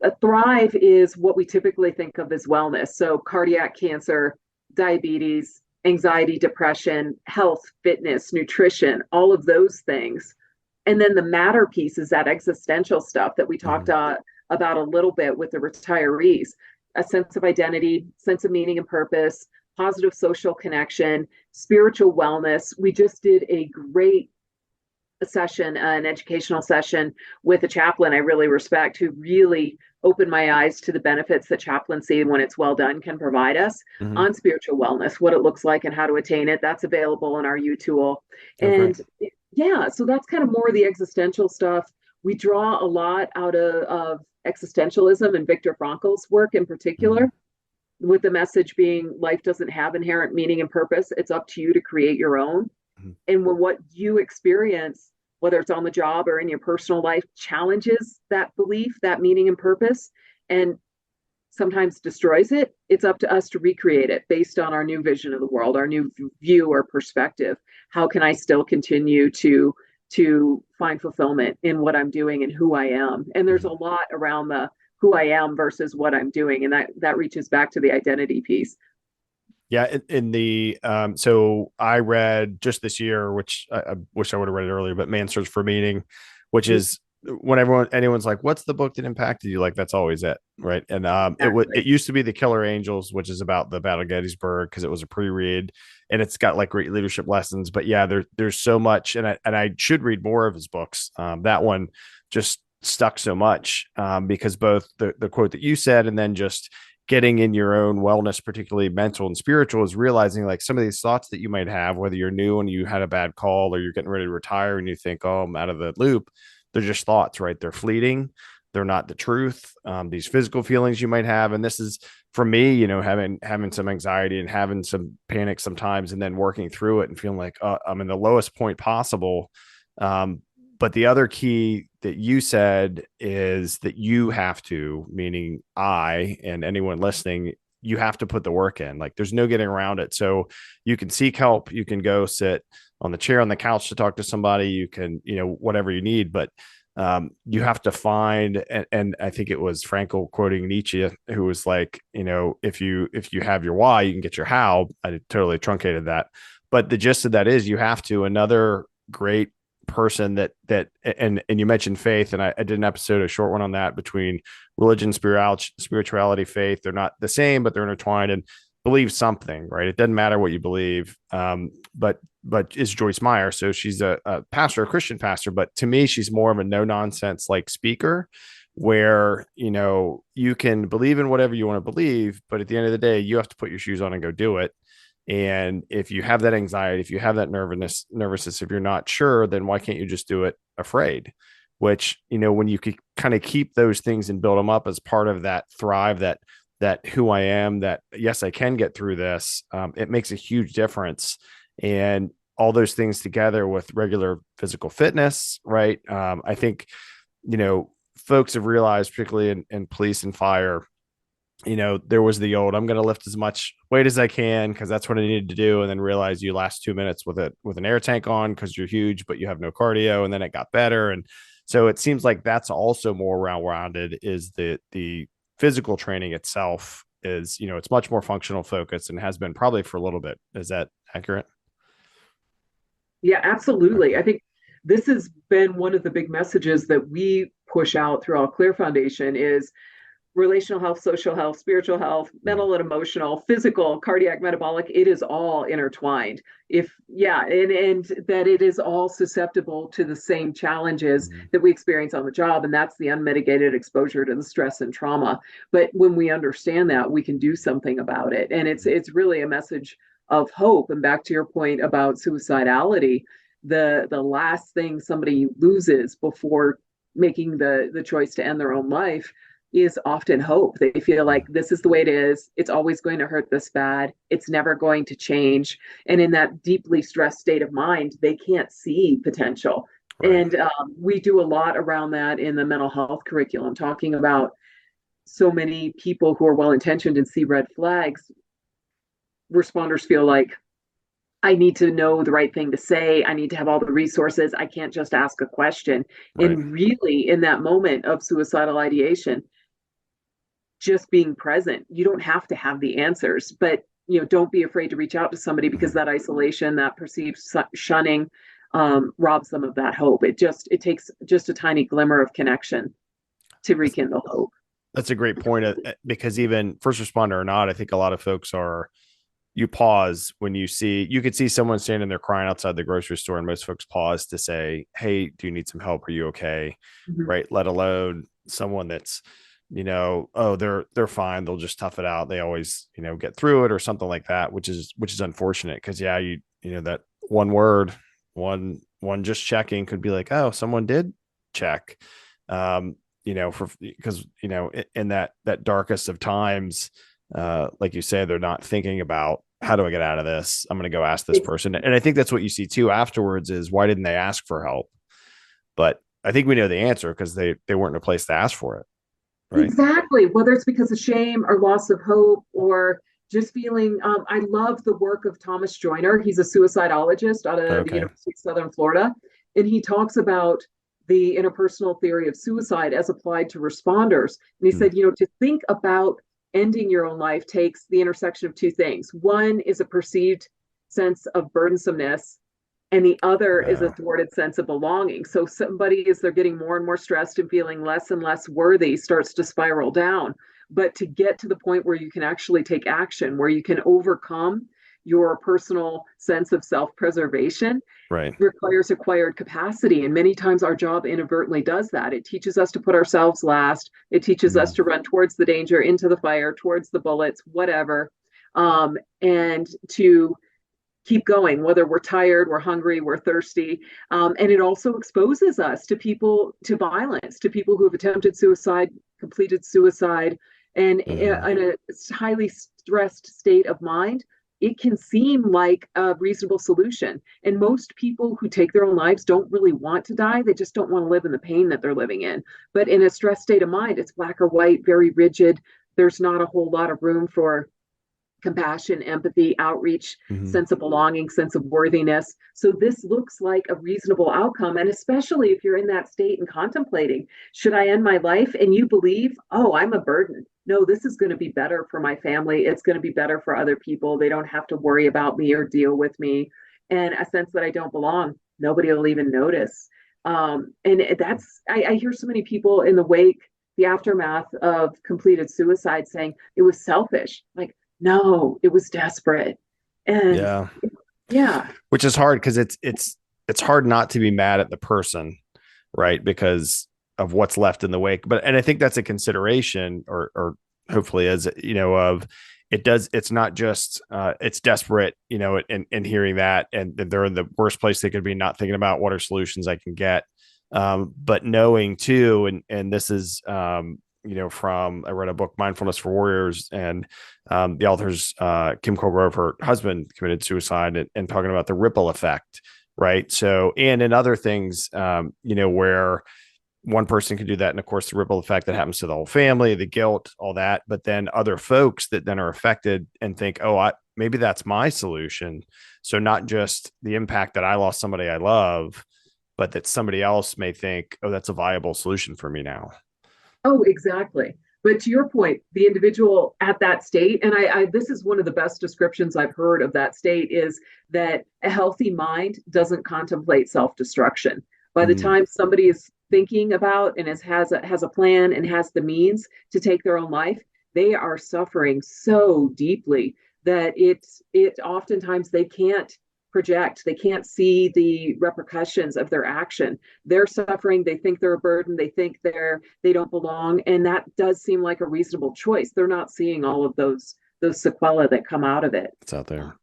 B: A thrive is what we typically think of as wellness. So cardiac cancer, diabetes, anxiety, depression, health, fitness, nutrition, all of those things. And then the matter piece is that existential stuff that we talked
A: Mhm.
B: about a little bit with the retirees: a sense of identity, sense of meaning and purpose, positive social connection, spiritual wellness. We just did a great session, an educational session with a chaplain I really respect, who really opened my eyes to the benefits that chaplaincy, when it's well done, can provide us
A: Mhm.
B: on spiritual wellness, what it looks like and how to attain it. That's available in our U tool.
A: Oh, great.
B: And yeah, so that's kind of more of the existential stuff. We draw a lot out of existentialism and Viktor Frankl's work in
A: Mhm.
B: particular, with the message being life doesn't have inherent meaning and purpose. It's up to you to create your own.
A: Mhm.
B: And when what you experience, whether it's on the job or in your personal life, challenges that belief, that meaning and purpose, and sometimes destroys it, it's up to us to recreate it based on our new vision of the world, our new view or perspective. How can I still continue to find fulfillment in what I'm doing and who I am? And there's a
A: Mhm.
B: lot around the who I am versus what I'm doing, and that reaches back to the identity piece.
A: Yeah, in the so I read just this year, which I wish I would have read it earlier, but Man's Search for Meaning, which is when anyone's like, "What's the book that impacted you?" Like that's always it, right? And it
B: Exactly.
A: used to be The Killer Angels, which is about the Battle of Gettysburg because it was a pre-read, and it's got like great leadership lessons. But yeah, there's so much, and I should read more of his books. That one just stuck so much because both the quote that you said, and then just getting in your own wellness, particularly mental and spiritual, is realizing like some of these thoughts that you might have, whether you're new and you had a bad call or you're getting ready to retire and you think, oh, I'm out of the loop. They're just thoughts, right? They're fleeting. They're not the truth. These physical feelings you might have. And this is for me, having some anxiety and having some panic sometimes and then working through it and feeling like I'm in the lowest point possible. Um, but the other key that you said is that you have to, meaning I and anyone listening, you have to put the work in. Like there's no getting around it. So you can seek help. You can go sit on the chair on the couch to talk to somebody. You can, whatever you need, but you have to find. And I think it was Frankl quoting Nietzsche, who was like, if you have your why, you can get your how. I totally truncated that, but the gist of that is you have to. Another great person that and you mentioned faith, and I did an episode, a short one on that, between religion, spirituality, faith. They're not the same, but they're intertwined. And believe something, right? It doesn't matter what you believe. But is Joyce Meyer, so she's a pastor, a Christian pastor, but to me she's more of a no nonsense like speaker, where you can believe in whatever you want to believe, but at the end of the day you have to put your shoes on and go do it. And if you have that anxiety, if you have that nervousness, if you're not sure, then why can't you just do it afraid? Which, when you could kind of keep those things and build them up as part of that thrive, that who I am, that yes, I can get through this. It makes a huge difference. And all those things together with regular physical fitness, right? I think, folks have realized, particularly in police and fire, there was the old, I'm going to lift as much weight as I can because that's what I needed to do. And then realize you last 2 minutes with an air tank on because you're huge, but you have no cardio. And then it got better. And So it seems like that's also more rounded is the physical training itself is, it's much more functional focused and has been probably for a little bit. Is that accurate?
B: Yeah, absolutely.
A: Okay.
B: I think this has been one of the big messages that we push out through All Clear Foundation is relational health, social health, spiritual health,
A: Mm,
B: mental and emotional, physical, cardiac, metabolic, it is all intertwined. And that it is all susceptible to the same challenges
A: mm,
B: that we experience on the job. And that's the unmitigated exposure to the stress and trauma. But when we understand that, we can do something about it. And it's really a message of hope. And back to your point about suicidality, the last thing somebody loses before making the choice to end their own life is often hope. They feel like
A: mm.
B: this is the way it is. It's always going to hurt this bad. It's never going to change. And in that deeply stressed state of mind, they can't see potential.
A: Right.
B: And we do a lot around that in the mental health curriculum, talking about so many people who are well intentioned and see red flags. Responders feel like, I need to know the right thing to say. I need to have all the resources. I can't just ask a question.
A: Right.
B: And really, in that moment of suicidal ideation, just being present. You don't have to have the answers, but don't be afraid to reach out to somebody because
A: Mhm.
B: that isolation, that perceived shunning, robs them of that hope. It takes just a tiny glimmer of connection to
A: That's,
B: rekindle hope.
A: that's a great point because even first responder or not, I think a lot of folks are, you pause when you could see someone standing there crying outside the grocery store, and most folks pause to say, hey, do you need some help? Are you okay?
B: Mm-hmm.
A: Right. Let alone someone that's, oh, they're fine. They'll just tough it out. They always, get through it or something like that, which is unfortunate. Cause yeah, that one word, one just checking could be like, oh, someone did check. Because, in that darkest of times, like you say, they're not thinking about how do I get out of this? I'm going to go ask this person. And I think that's what you see too afterwards is why didn't they ask for help? But I think we know the answer because they weren't in a place to ask for it. Right.
B: Exactly. Whether it's because of shame or loss of hope or just feeling, I love the work of Thomas Joyner. He's a suicidologist out of the
A: Okay.
B: University of Southern Florida. And he talks about the interpersonal theory of suicide as applied to responders. And he
A: Hmm.
B: said, to think about ending your own life takes the intersection of two things. One is a perceived sense of burdensomeness, and the other is a
A: Uh,
B: thwarted sense of belonging. So somebody, as they're getting more and more stressed and feeling less and less worthy, starts to spiral down. But to get to the point where you can actually take action, where you can overcome your personal sense of self-preservation,
A: right.
B: requires acquired capacity. And many times our job inadvertently does that. It teaches us to put ourselves last. It teaches us
A: Hmm.
B: to run towards the danger, into the fire, towards the bullets, whatever. And to keep going, whether we're tired, we're hungry, we're thirsty. And it also exposes us to people, to violence, to people who have attempted suicide, completed suicide, and
A: Hmm.
B: in a highly stressed state of mind. It can seem like a reasonable solution. And most people who take their own lives don't really want to die. They just don't want to live in the pain that they're living in. But in a stressed state of mind, it's black or white, very rigid. There's not a whole lot of room for compassion, empathy, outreach,
A: Hmm.
B: sense of belonging, sense of worthiness. So this looks like a reasonable outcome. And especially if you're in that state and contemplating, should I end my life? And you believe, oh, I'm a burden. No, this is going to be better for my family. It's going to be better for other people. They don't have to worry about me or deal with me. And a sense that I don't belong. Nobody will even notice. And I hear so many people in the wake, the aftermath of completed suicide saying it was selfish. Like, no, it was desperate. And
A: Yeah.
B: yeah,
A: Which is hard because it's hard not to be mad at the person, right? Because of what's left in the wake. And I think that's a consideration or hopefully is, of it's not just it's desperate, and hearing that and they're in the worst place they could be, not thinking about what are solutions I can get. But knowing too, and this is from, I read a book, Mindfulness for Warriors, and the author's Kim Colgrove, her husband committed suicide, and talking about the ripple effect, right? So, and in other things, where one person can do that, and of course, the ripple effect that happens to the whole family, the guilt, all that, but then other folks that then are affected and think, oh, maybe that's my solution. So not just the impact that I lost somebody I love, but that somebody else may think, oh, that's a viable solution for me now.
B: Oh, exactly. But to your point, the individual at that state, and this is one of the best descriptions I've heard of that state, is that a healthy mind doesn't contemplate self-destruction. By the
A: Mm,
B: time somebody is thinking about and has a plan and has the means to take their own life, they are suffering so deeply that it oftentimes they can't project, they can't see the repercussions of their action. They're suffering, they think they're a burden, they think they don't belong, and that does seem like a reasonable choice. They're not seeing all of those sequelae that come out of it.
A: it's out there.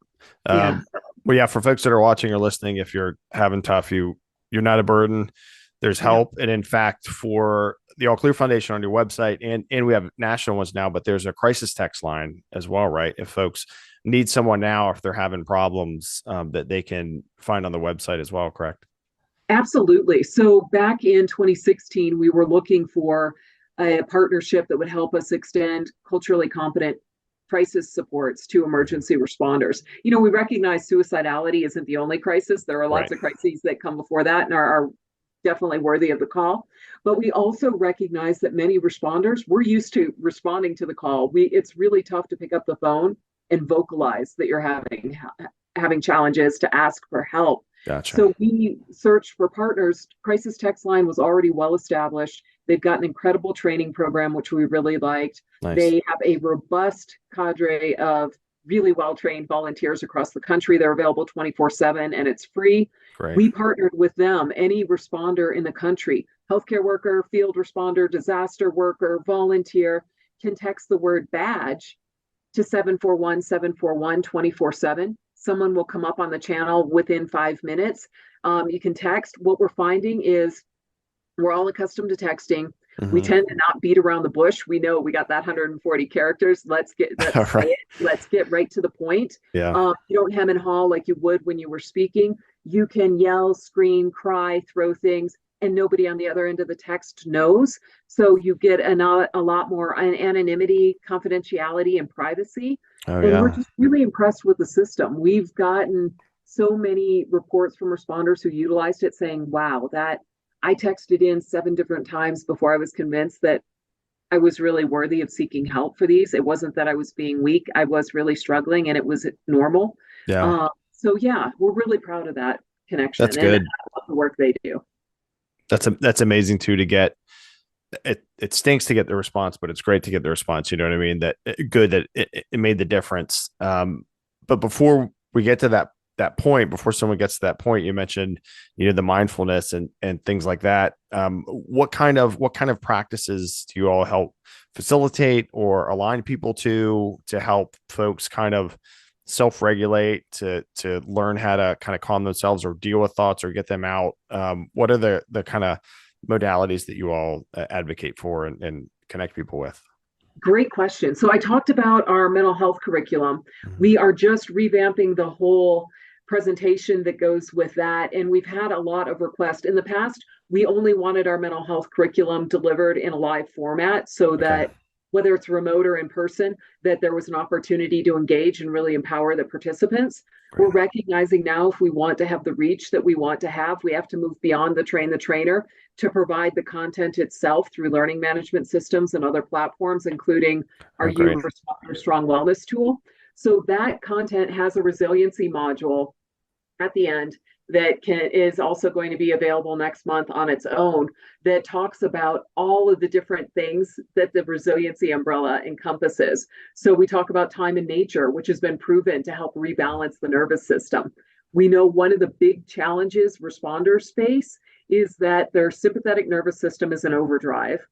B: Yeah,
A: Well, yeah, for folks that are watching or listening, if you're having tough, you're not a burden. There's
B: yeah.
A: help, and in fact, for the All Clear Foundation on your website, and we have national ones now, but there's a crisis text line as well, right? If folks need someone now, if they're having problems, that they can find on the website as well, correct?
B: Absolutely. So back in 2016, we were looking for a partnership that would help us extend culturally competent crisis supports to emergency responders. You know, we recognize suicidality isn't the only crisis. There are lots
A: Right.
B: of crises that come before that and are definitely worthy of the call. But we also recognize that many responders, we're used to responding to the call. It's really tough to pick up the phone and vocalize that you're having challenges, to ask for help.
A: Gotcha.
B: So we searched for partners. Crisis Text Line was already well established. They've got an incredible training program, which we really liked.
A: Nice.
B: They have a robust cadre of really well trained volunteers across the country. They're available 24/7 and it's free.
A: Great.
B: We partnered with them. Any responder in the country, healthcare worker, field responder, disaster worker, volunteer, can text the word badge to 741 24/7. Someone will come up on the channel within 5 minutes. You can text. What we're finding is we're all accustomed to texting. We
A: Mm-hmm.
B: tend to not beat around the bush. We know we got that 140 characters. Let's
A: All
B: say
A: right.
B: it. Let's get right to the point.
A: Yeah.
B: You don't hem and haw like you would when you were speaking. You can yell, scream, cry, throw things, and nobody on the other end of the text knows. So you get a lot more anonymity, confidentiality, and privacy.
A: Oh
B: And we're
A: yeah.
B: just really impressed with the system. We've gotten so many reports from responders who utilized it saying, wow, that I texted in 7 different times before I was convinced that I was really worthy of seeking help for these. It wasn't that I was being weak. I was really struggling and it was normal.
A: Yeah.
B: So yeah, we're really proud of that connection
A: That's
B: and
A: good.
B: the work they do.
A: That's amazing too to get. It stinks to get the response, but it's great to get the response. You know what I mean? That good that it made the difference. But before we get to that point, before someone gets to that point, you mentioned the mindfulness and things like that. What kind of practices do you all help facilitate or align people to help folks kind of self-regulate, to learn how to kind of calm themselves or deal with thoughts or get them out? What are the kind of modalities that you all advocate for and connect people with?
B: Great question. So I talked about our mental health curriculum.
A: Mhm.
B: We are just revamping the whole presentation that goes with that. And we've had a lot of requests. In the past, we only wanted our mental health curriculum delivered in a live format so
A: Okay.
B: that whether it's remote or in person, that there was an opportunity to engage and really empower the participants. We're
A: Great.
B: recognizing now if we want to have the reach that we want to have, we have to move beyond the train the trainer to provide the content itself through learning management systems and other platforms, including our
A: Oh, great.
B: Strong Wellness tool. So that content has a resiliency module at the end that is also going to be available next month on its own, that talks about all of the different things that the resiliency umbrella encompasses. So we talk about time in nature, which has been proven to help rebalance the nervous system. We know one of the big challenges responders face is that their sympathetic nervous system is in overdrive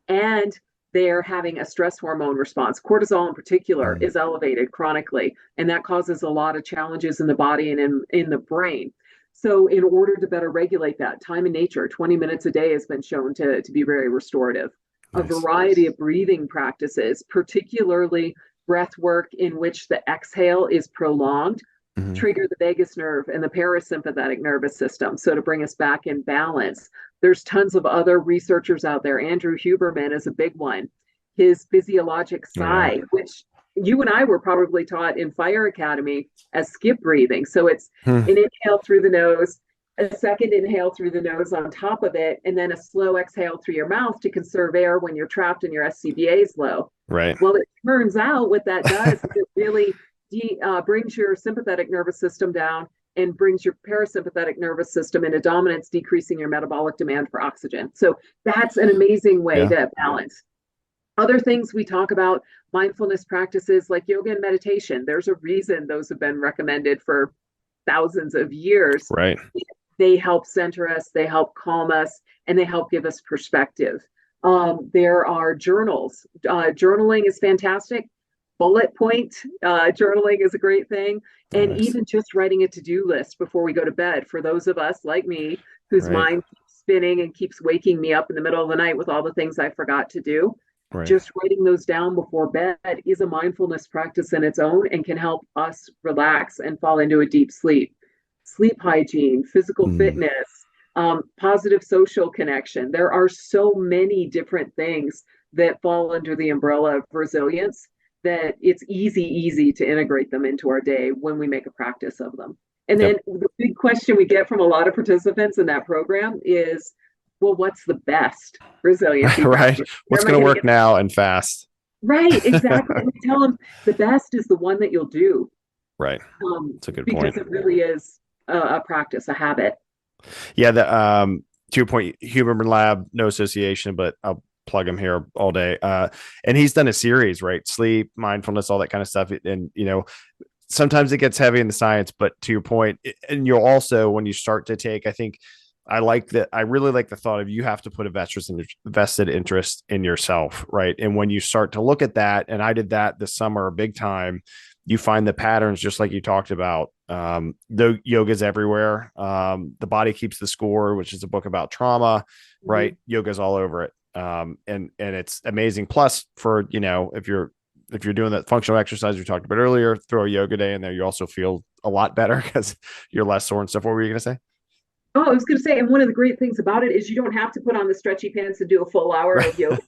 B: and they're having a stress hormone response. Cortisol in particular
A: Mm,
B: is elevated chronically, and that causes a lot of challenges in the body and in the brain. So in order to better regulate that, time in nature, 20 minutes a day has been shown to be very restorative. A
A: nice.
B: variety of breathing practices, particularly breath work in which the exhale is prolonged,
A: Mhm.
B: trigger the vagus nerve and the parasympathetic nervous system. So to bring us back in balance, there's tons of other researchers out there. Andrew Huberman is a big one. His physiologic
A: Oh yeah.
B: sigh, which you and I were probably taught in Fire Academy as skip breathing. So it's
A: Hmm.
B: an inhale through the nose, a second inhale through the nose on top of it, and then a slow exhale through your mouth to conserve air when you're trapped and your SCBA is low.
A: Right.
B: Well, it turns out what that does is it really brings your sympathetic nervous system down and brings your parasympathetic nervous system into dominance, decreasing your metabolic demand for oxygen. So that's an amazing way
A: Yeah.
B: to balance. Other things we talk about, mindfulness practices like yoga and meditation. There's a reason those have been recommended for thousands of years.
A: Right.
B: They help center us, they help calm us, and they help give us perspective. There are journals. Journaling is fantastic. Bullet point journaling is a great thing. And
A: Nice.
B: even just writing a to-do list before we go to bed for those of us like me whose
A: Right.
B: mind keeps spinning and keeps waking me up in the middle of the night with all the things I forgot to do.
A: Right.
B: Just writing those down before bed is a mindfulness practice in its own and can help us relax and fall into a deep sleep. Sleep hygiene, physical fitness, positive social connection. There are so many different things that fall under the umbrella of resilience that it's easy to integrate them into our day when we make a practice of them. And then the big question we get from a lot of participants in that program is, well, what's the best resiliency
A: Right.
B: practice?
A: What's going to work now and fast?
B: Right, exactly. We tell them the best is the one that you'll do.
A: Right. That's a good
B: because
A: point.
B: it really is a practice, a habit.
A: Yeah. To your point, Huberman Lab, no association, but I'll plug him here all day. And he's done a series, right? Sleep, mindfulness, all that kind of stuff. And, sometimes it gets heavy in the science, but to your point, and you'll also, when you start to take, I think I really like the thought of you have to put a vested interest in yourself, right? And when you start to look at that, and I did that this summer big time, you find the patterns just like you talked about. The yoga's everywhere. The Body Keeps the Score, which is a book about trauma, right? Mm-hmm. Yoga's all over it. And it's amazing. Plus, for if you're doing that functional exercise we talked about earlier, throw a yoga day in there, you also feel a lot better because you're less sore and stuff. What were you going to say?
B: Oh, I was going to say, and one of the great things about it is you don't have to put on the stretchy pants and do a full hour of yoga.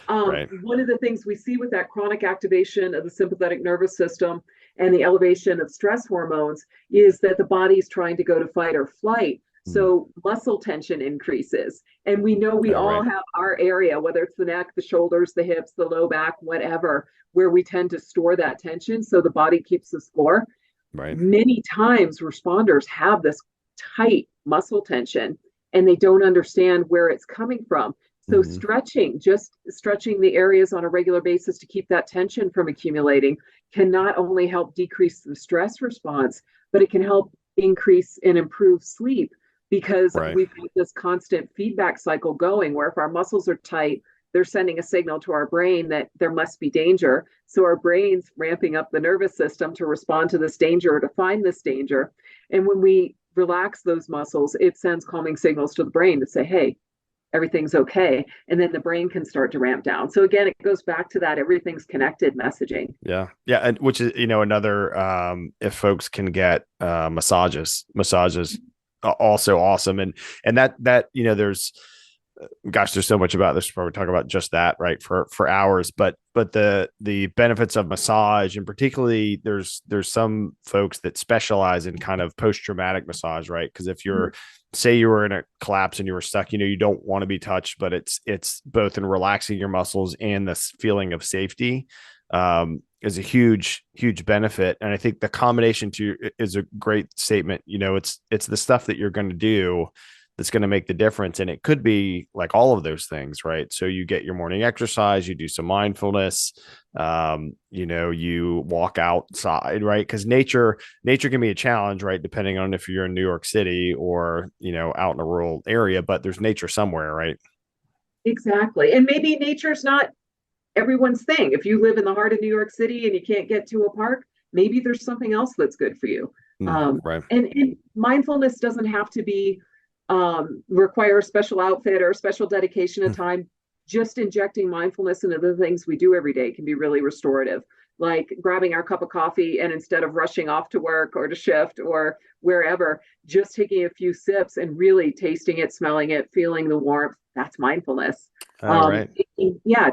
B: Right. One of the things we see with that chronic activation of the sympathetic nervous system and the elevation of stress hormones is that the body's trying to go to fight or flight. So muscle tension increases. And we know we all have our area, whether it's the neck, the shoulders, the hips, the low back, whatever, where we tend to store that tension. So the body keeps the score. Right. Many times responders have this tight muscle tension and they don't understand where it's coming from. So just stretching the areas on a regular basis to keep that tension from accumulating can not only help decrease the stress response, but it can help increase and improve sleep. Because we've got this constant feedback cycle going where if our muscles are tight, they're sending a signal to our brain that there must be danger. So our brain's ramping up the nervous system to respond to this danger or to find this danger. And when we relax those muscles, it sends calming signals to the brain to say, hey, everything's okay. And then the brain can start to ramp down. So again, it goes back to that everything's connected messaging.
A: Yeah. And which is, another, if folks can get massages also awesome. And that, there's so much about this. We'll probably talk about just that, right, for hours, but the benefits of massage, and particularly there's some folks that specialize in kind of post-traumatic massage, right? Because if you're, say you were in a collapse and you were stuck, you don't want to be touched, but it's both in relaxing your muscles and this feeling of safety, is a huge benefit. And I think the combination is a great statement. It's the stuff that you're going to do that's going to make the difference. And it could be like all of those things, right? So you get your morning exercise, you do some mindfulness, you walk outside, right? Because nature can be a challenge, right? Depending on if you're in New York City or, out in a rural area, but there's nature somewhere, right?
B: Exactly. And maybe nature's not everyone's thing. If you live in the heart of New York City and you can't get to a park, maybe there's something else that's good for you. Right. And mindfulness doesn't have to be require a special outfit or a special dedication of time. Just injecting mindfulness into the things we do every day can be really restorative. Like grabbing our cup of coffee and instead of rushing off to work or to shift or wherever, just taking a few sips and really tasting it, smelling it, feeling the warmth. That's mindfulness.
A: Right.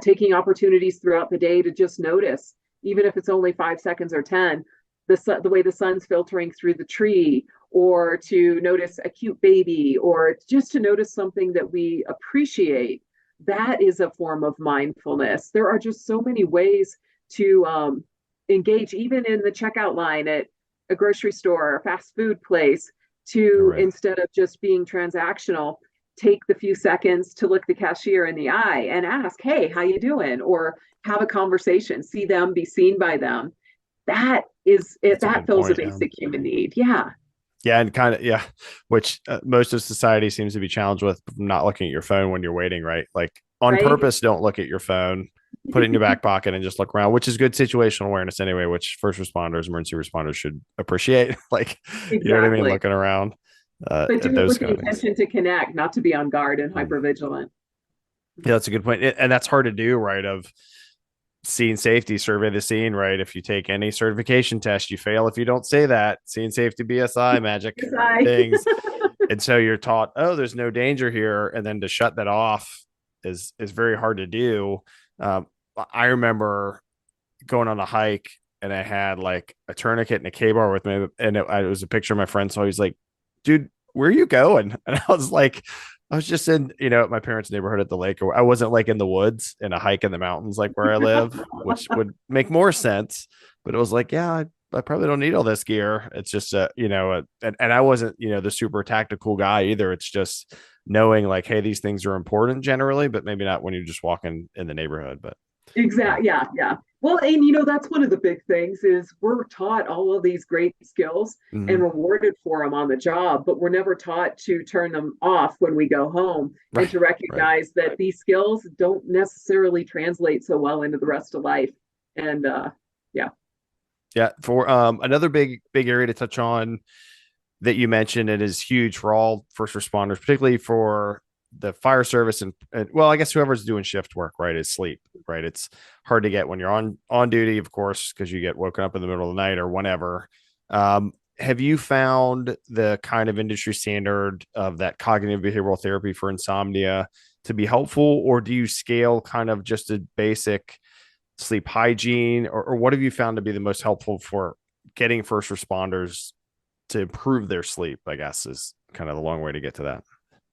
B: Taking opportunities throughout the day to just notice, even if it's only 5 seconds or 10, the way the sun's filtering through the tree, or to notice a cute baby, or just to notice something that we appreciate. That is a form of mindfulness. There are just so many ways to engage, even in the checkout line at a grocery store or a fast food place, to
A: Right.
B: instead of just being transactional, take the few seconds to look the cashier in the eye and ask, hey, how you doing? Or have a conversation, see them, be seen by them. That is it.
A: That's a
B: That
A: good
B: fills a
A: point. Yeah.
B: basic human need. Yeah.
A: Yeah, and kind of yeah, which most of society seems to be challenged with not looking at your phone when you're waiting, right? Like on
B: Right.
A: purpose, don't look at your phone. Put it in your back pocket and just look around, which is good situational awareness anyway, which first responders, emergency responders should appreciate. Like, you know what I mean?
B: Exactly.
A: Looking around
B: But
A: at
B: do it
A: those
B: with the
A: kind of things.
B: intention to connect, not to be on guard and
A: Mm.
B: hypervigilant.
A: Yeah, that's a good point. And that's hard to do, right? Of scene safety, survey the scene, right? If you take any certification test, you fail if you don't say that. Scene safety BSI magic
B: Yes, I.
A: things. And so you're taught, oh, there's no danger here, and then to shut that off is very hard to do. um, I remember going on a hike and I had like a tourniquet and a K-bar with me, and it was a picture of my friend, so he's like, dude, where are you going? And I was like, I was just in, my parents' neighborhood at the lake, or I wasn't like in the woods in a hike in the mountains like where I live, which would make more sense. But it was like, yeah, I probably don't need all this gear. It's just and I wasn't, the super tactical guy either. It's just knowing like, hey, these things are important generally, but maybe not when you're just walking in the neighborhood. But yeah.
B: Exactly. Yeah. Yeah. Well, and that's one of the big things is we're taught all of these great skills and
A: Mhm.
B: rewarded for them on the job, but we're never taught to turn them off when we go home and
A: Right.
B: to
A: Right.
B: recognize that these skills don't necessarily translate so well into the rest of life. And yeah.
A: Yeah. For another big area to touch on that you mentioned, it is huge for all first responders, particularly for the fire service and well, I guess whoever's doing shift work, right, is sleep, right? It's hard to get when you're on duty, of course, because you get woken up in the middle of the night or whenever. Have you found the kind of industry standard of that cognitive behavioral therapy for insomnia to be helpful, or do you scale kind of just a basic sleep hygiene, or what have you found to be the most helpful for getting first responders to improve their sleep, I guess, is kind of the long way to get to that.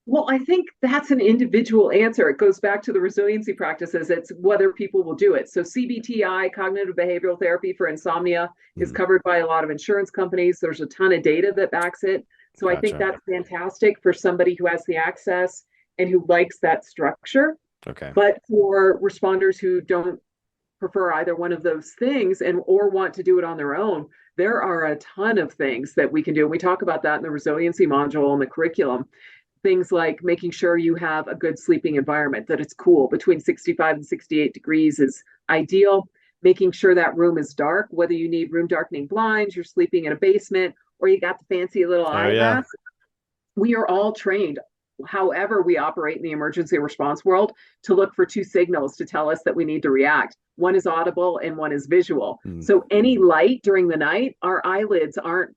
B: Well, I think that's an individual answer. It goes back to the resiliency practices. It's whether people will do it. So, CBTI, cognitive behavioral therapy for insomnia, is
A: Mm,
B: covered by a lot of insurance companies. There's a ton of data that backs it. So, I think
A: gotcha.
B: that's fantastic for somebody who has the access and who likes that structure.
A: Okay.
B: But for responders who don't prefer either one of those things and or want to do it on their own, there are a ton of things that we can do. And we talk about that in the resiliency module in the curriculum. Things like making sure you have a good sleeping environment, that it's cool. Between 65 and 68 degrees is ideal. Making sure that room is dark, whether you need room darkening blinds, you're sleeping in a basement, or you got the fancy little
A: Oh yeah.
B: eyeglass. We are all trained, however we operate in the emergency response world, to look for two signals to tell us that we need to react. One is audible and one is visual.
A: Mm,
B: So any light during the night, our eyelids aren't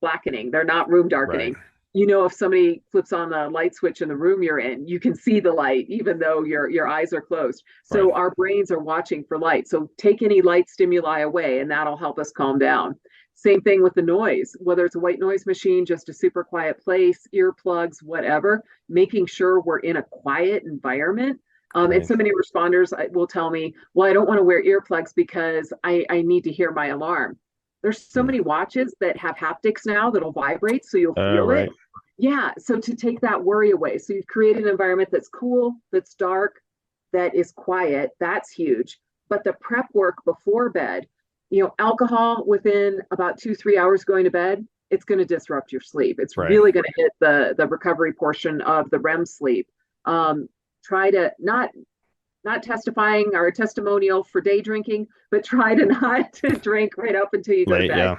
B: blackening. They're not room
A: right.
B: darkening. If somebody flips on the light switch in the room you're in, you can see the light even though your eyes are closed.
A: Right.
B: So our brains are watching for light. So take any light stimuli away and that'll help us calm down. Same thing with the noise, whether it's a white noise machine, just a super quiet place, earplugs, whatever, making sure we're in a quiet environment. And
A: Right.
B: so many responders will tell me, well, I don't want to wear earplugs because I need to hear my alarm. There's so
A: Mm.
B: many watches that have haptics now that'll vibrate so you'll
A: Oh
B: feel it.
A: right.
B: Yeah. So to take that worry away. So you've created an environment that's cool, that's dark, that is quiet. That's huge. But the prep work before bed, alcohol within about 2, 3 hours going to bed, it's going to disrupt your sleep. It's
A: Right.
B: really going to hit the recovery portion of the REM sleep. Try to not testifying or a testimonial for day drinking, but try to not to drink right up until you go to
A: Late.
B: bed.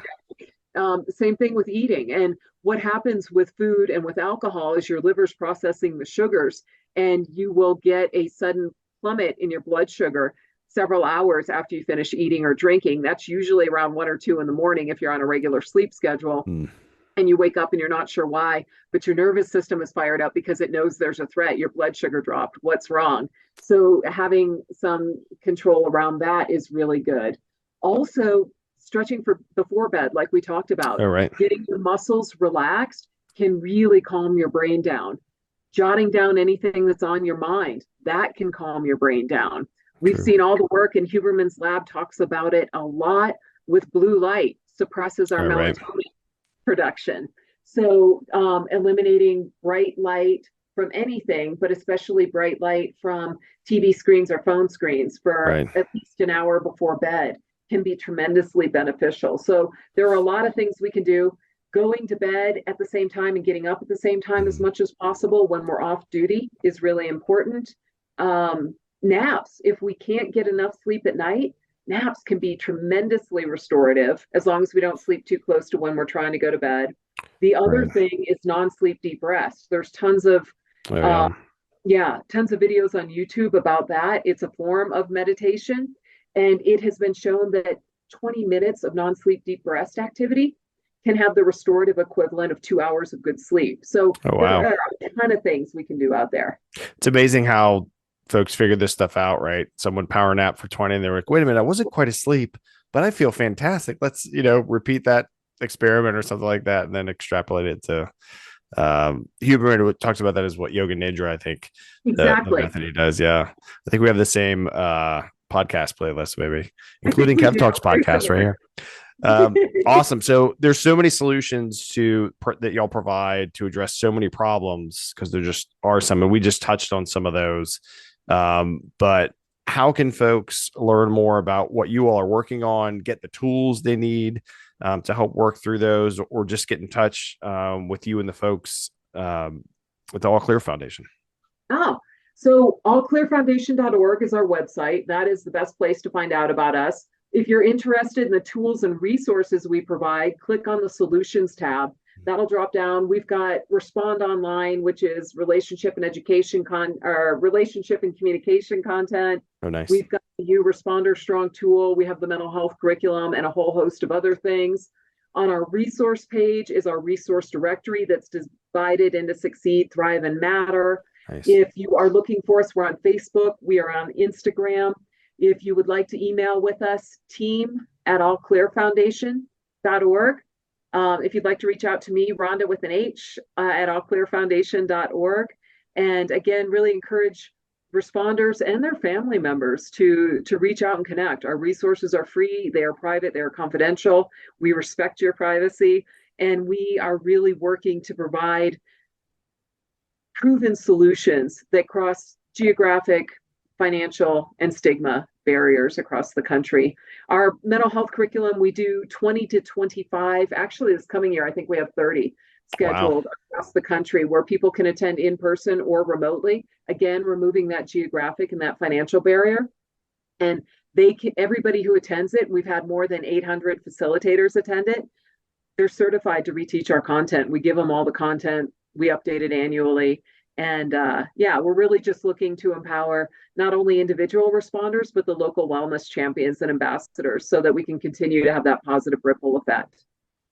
A: Yeah.
B: Same thing with eating. And what happens with food and with alcohol is your liver's processing the sugars, and you will get a sudden plummet in your blood sugar several hours after you finish eating or drinking. That's usually around 1 or 2 in the morning if you're on a regular sleep schedule.
A: Mm,
B: And you wake up and you're not sure why, but your nervous system is fired up because it knows there's a threat. Your blood sugar dropped. What's wrong? So having some control around that is really good. Also, stretching for before bed, like we talked about,
A: All right.
B: getting your muscles relaxed can really calm your brain down. Jotting down anything that's on your mind, that can calm your brain down. We've
A: True.
B: seen all the work, and Huberman's lab talks about it a lot with blue light suppresses our
A: All right.
B: melatonin production. So eliminating bright light from anything, but especially bright light from TV screens or phone screens for
A: Right.
B: at least an hour before bed can be tremendously beneficial. So there are a lot of things we can do. Going to bed at the same time and getting up at the same time as much as possible when we're off duty is really important. Naps, if we can't get enough sleep at night, naps can be tremendously restorative as long as we don't sleep too close to when we're trying to go to bed. The other
A: Right.
B: thing is non-sleep deep rest. There's tons of
A: Oh,
B: uh,
A: yeah.
B: yeah, tons of videos on YouTube about that. It's a form of meditation, and it has been shown that 20 minutes of non-sleep deep rest activity can have the restorative equivalent of 2 hours of good sleep. So
A: Oh,
B: there
A: wow.
B: are a ton of things we can do out there.
A: It's amazing how folks figure this stuff out, right? Someone power nap for 20 and they're like, wait a minute, I wasn't quite asleep, but I feel fantastic. Let's, repeat that experiment or something like that and then extrapolate it to Huberman talks about that as what yoga nidra, I think the
B: Exactly.
A: method he does. Yeah. I think we have the same podcast playlist, maybe,
B: I think
A: including
B: we
A: Kev
B: do.
A: Talks
B: Very
A: podcast right
B: similar.
A: here. Awesome. So there's so many solutions that y'all provide to address so many problems because there just are some, and we just touched on some of those. But how can folks learn more about what you all are working on, get the tools they need to help work through those, or just get in touch with you and the folks with the All Clear Foundation?
B: Oh, so allclearfoundation.org is our website. That is the best place to find out about us. If you're interested in the tools and resources we provide, click on the solutions tab. That'll drop down. We've got Respond Online, which is relationship and education or relationship and communication content.
A: Oh, nice.
B: We've got the You Responder Strong tool. We have the mental health curriculum and a whole host of other things. On our resource page is our resource directory that's divided into Succeed, Thrive, and Matter.
A: Nice.
B: If you are looking for us, we're on Facebook. We are on Instagram. If you would like to email with us, team@allclearfoundation.org. If you'd like to reach out to me, Rhonda with an H at allclearfoundation.org. And again, really encourage responders and their family members to reach out and connect. Our resources are free, they are private, they are confidential. We respect your privacy, and we are really working to provide proven solutions that cross geographic, financial, and stigma barriers across the country. Our mental health curriculum, we do 20 to 25. Actually, this coming year, I think we have 30
A: Wow.
B: scheduled across the country where people can attend in person or remotely. Again, removing that geographic and that financial barrier. And everybody who attends it, we've had more than 800 facilitators attend it. They're certified to reteach our content. We give them all the content. We update it annually. And yeah, we're really just looking to empower not only individual responders, but the local wellness champions and ambassadors so that we can continue to have that positive ripple effect.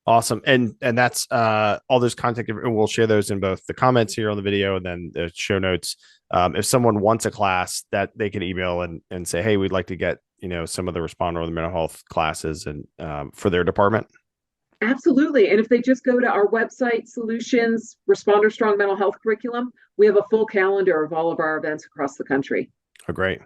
A: Awesome. And that's all those contact, and we'll share those in both the comments here on the video and then the show notes. If someone wants a class, that they can email and say, hey, we'd like to get, some of the responder or the mental health classes and for their department.
B: Absolutely. And if they just go to our website, Solutions, Responder Strong Mental Health Curriculum, we have a full calendar of all of our events across the country.
A: Oh, great.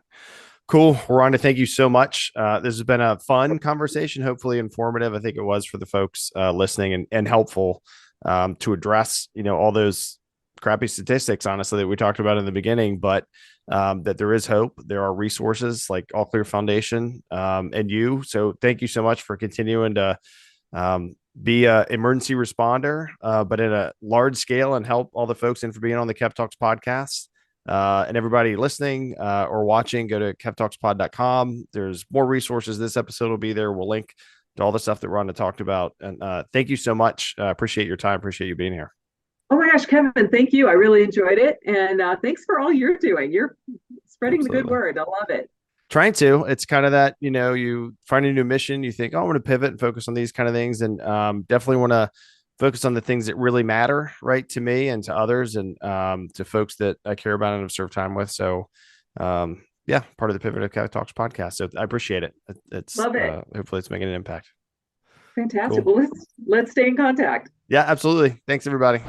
A: Cool. Rhonda, thank you so much. This has been a fun conversation, hopefully informative. I think it was for the folks listening and helpful to address, all those crappy statistics, honestly, that we talked about in the beginning, but that there is hope. There are resources like All Clear Foundation and you. So thank you so much for continuing to be a emergency responder, but at a large scale, and help all the folks, and for being on the Kev Talks podcast. And everybody listening or watching, go to kevtalkspod.com. There's more resources. This episode will be there. We'll link to all the stuff that Rhonda talked about. And thank you so much. Appreciate your time. Appreciate you being here.
B: Oh my gosh, Kevin, thank you. I really enjoyed it. And thanks for all you're doing. You're spreading the good
A: Absolutely.
B: word. I love it.
A: Trying to. It's kind of that, you find a new mission, you think, oh, I'm going to pivot and focus on these kind of things, and definitely want to focus on the things that really matter, right, to me and to others, and to folks that I care about and have served time with. So yeah, part of the Pivot of Cat Talks podcast. So I appreciate it. It's
B: Love it.
A: hopefully it's making an impact.
B: Fantastic.
A: Cool.
B: Well, let's stay in contact.
A: Yeah, absolutely. Thanks, everybody.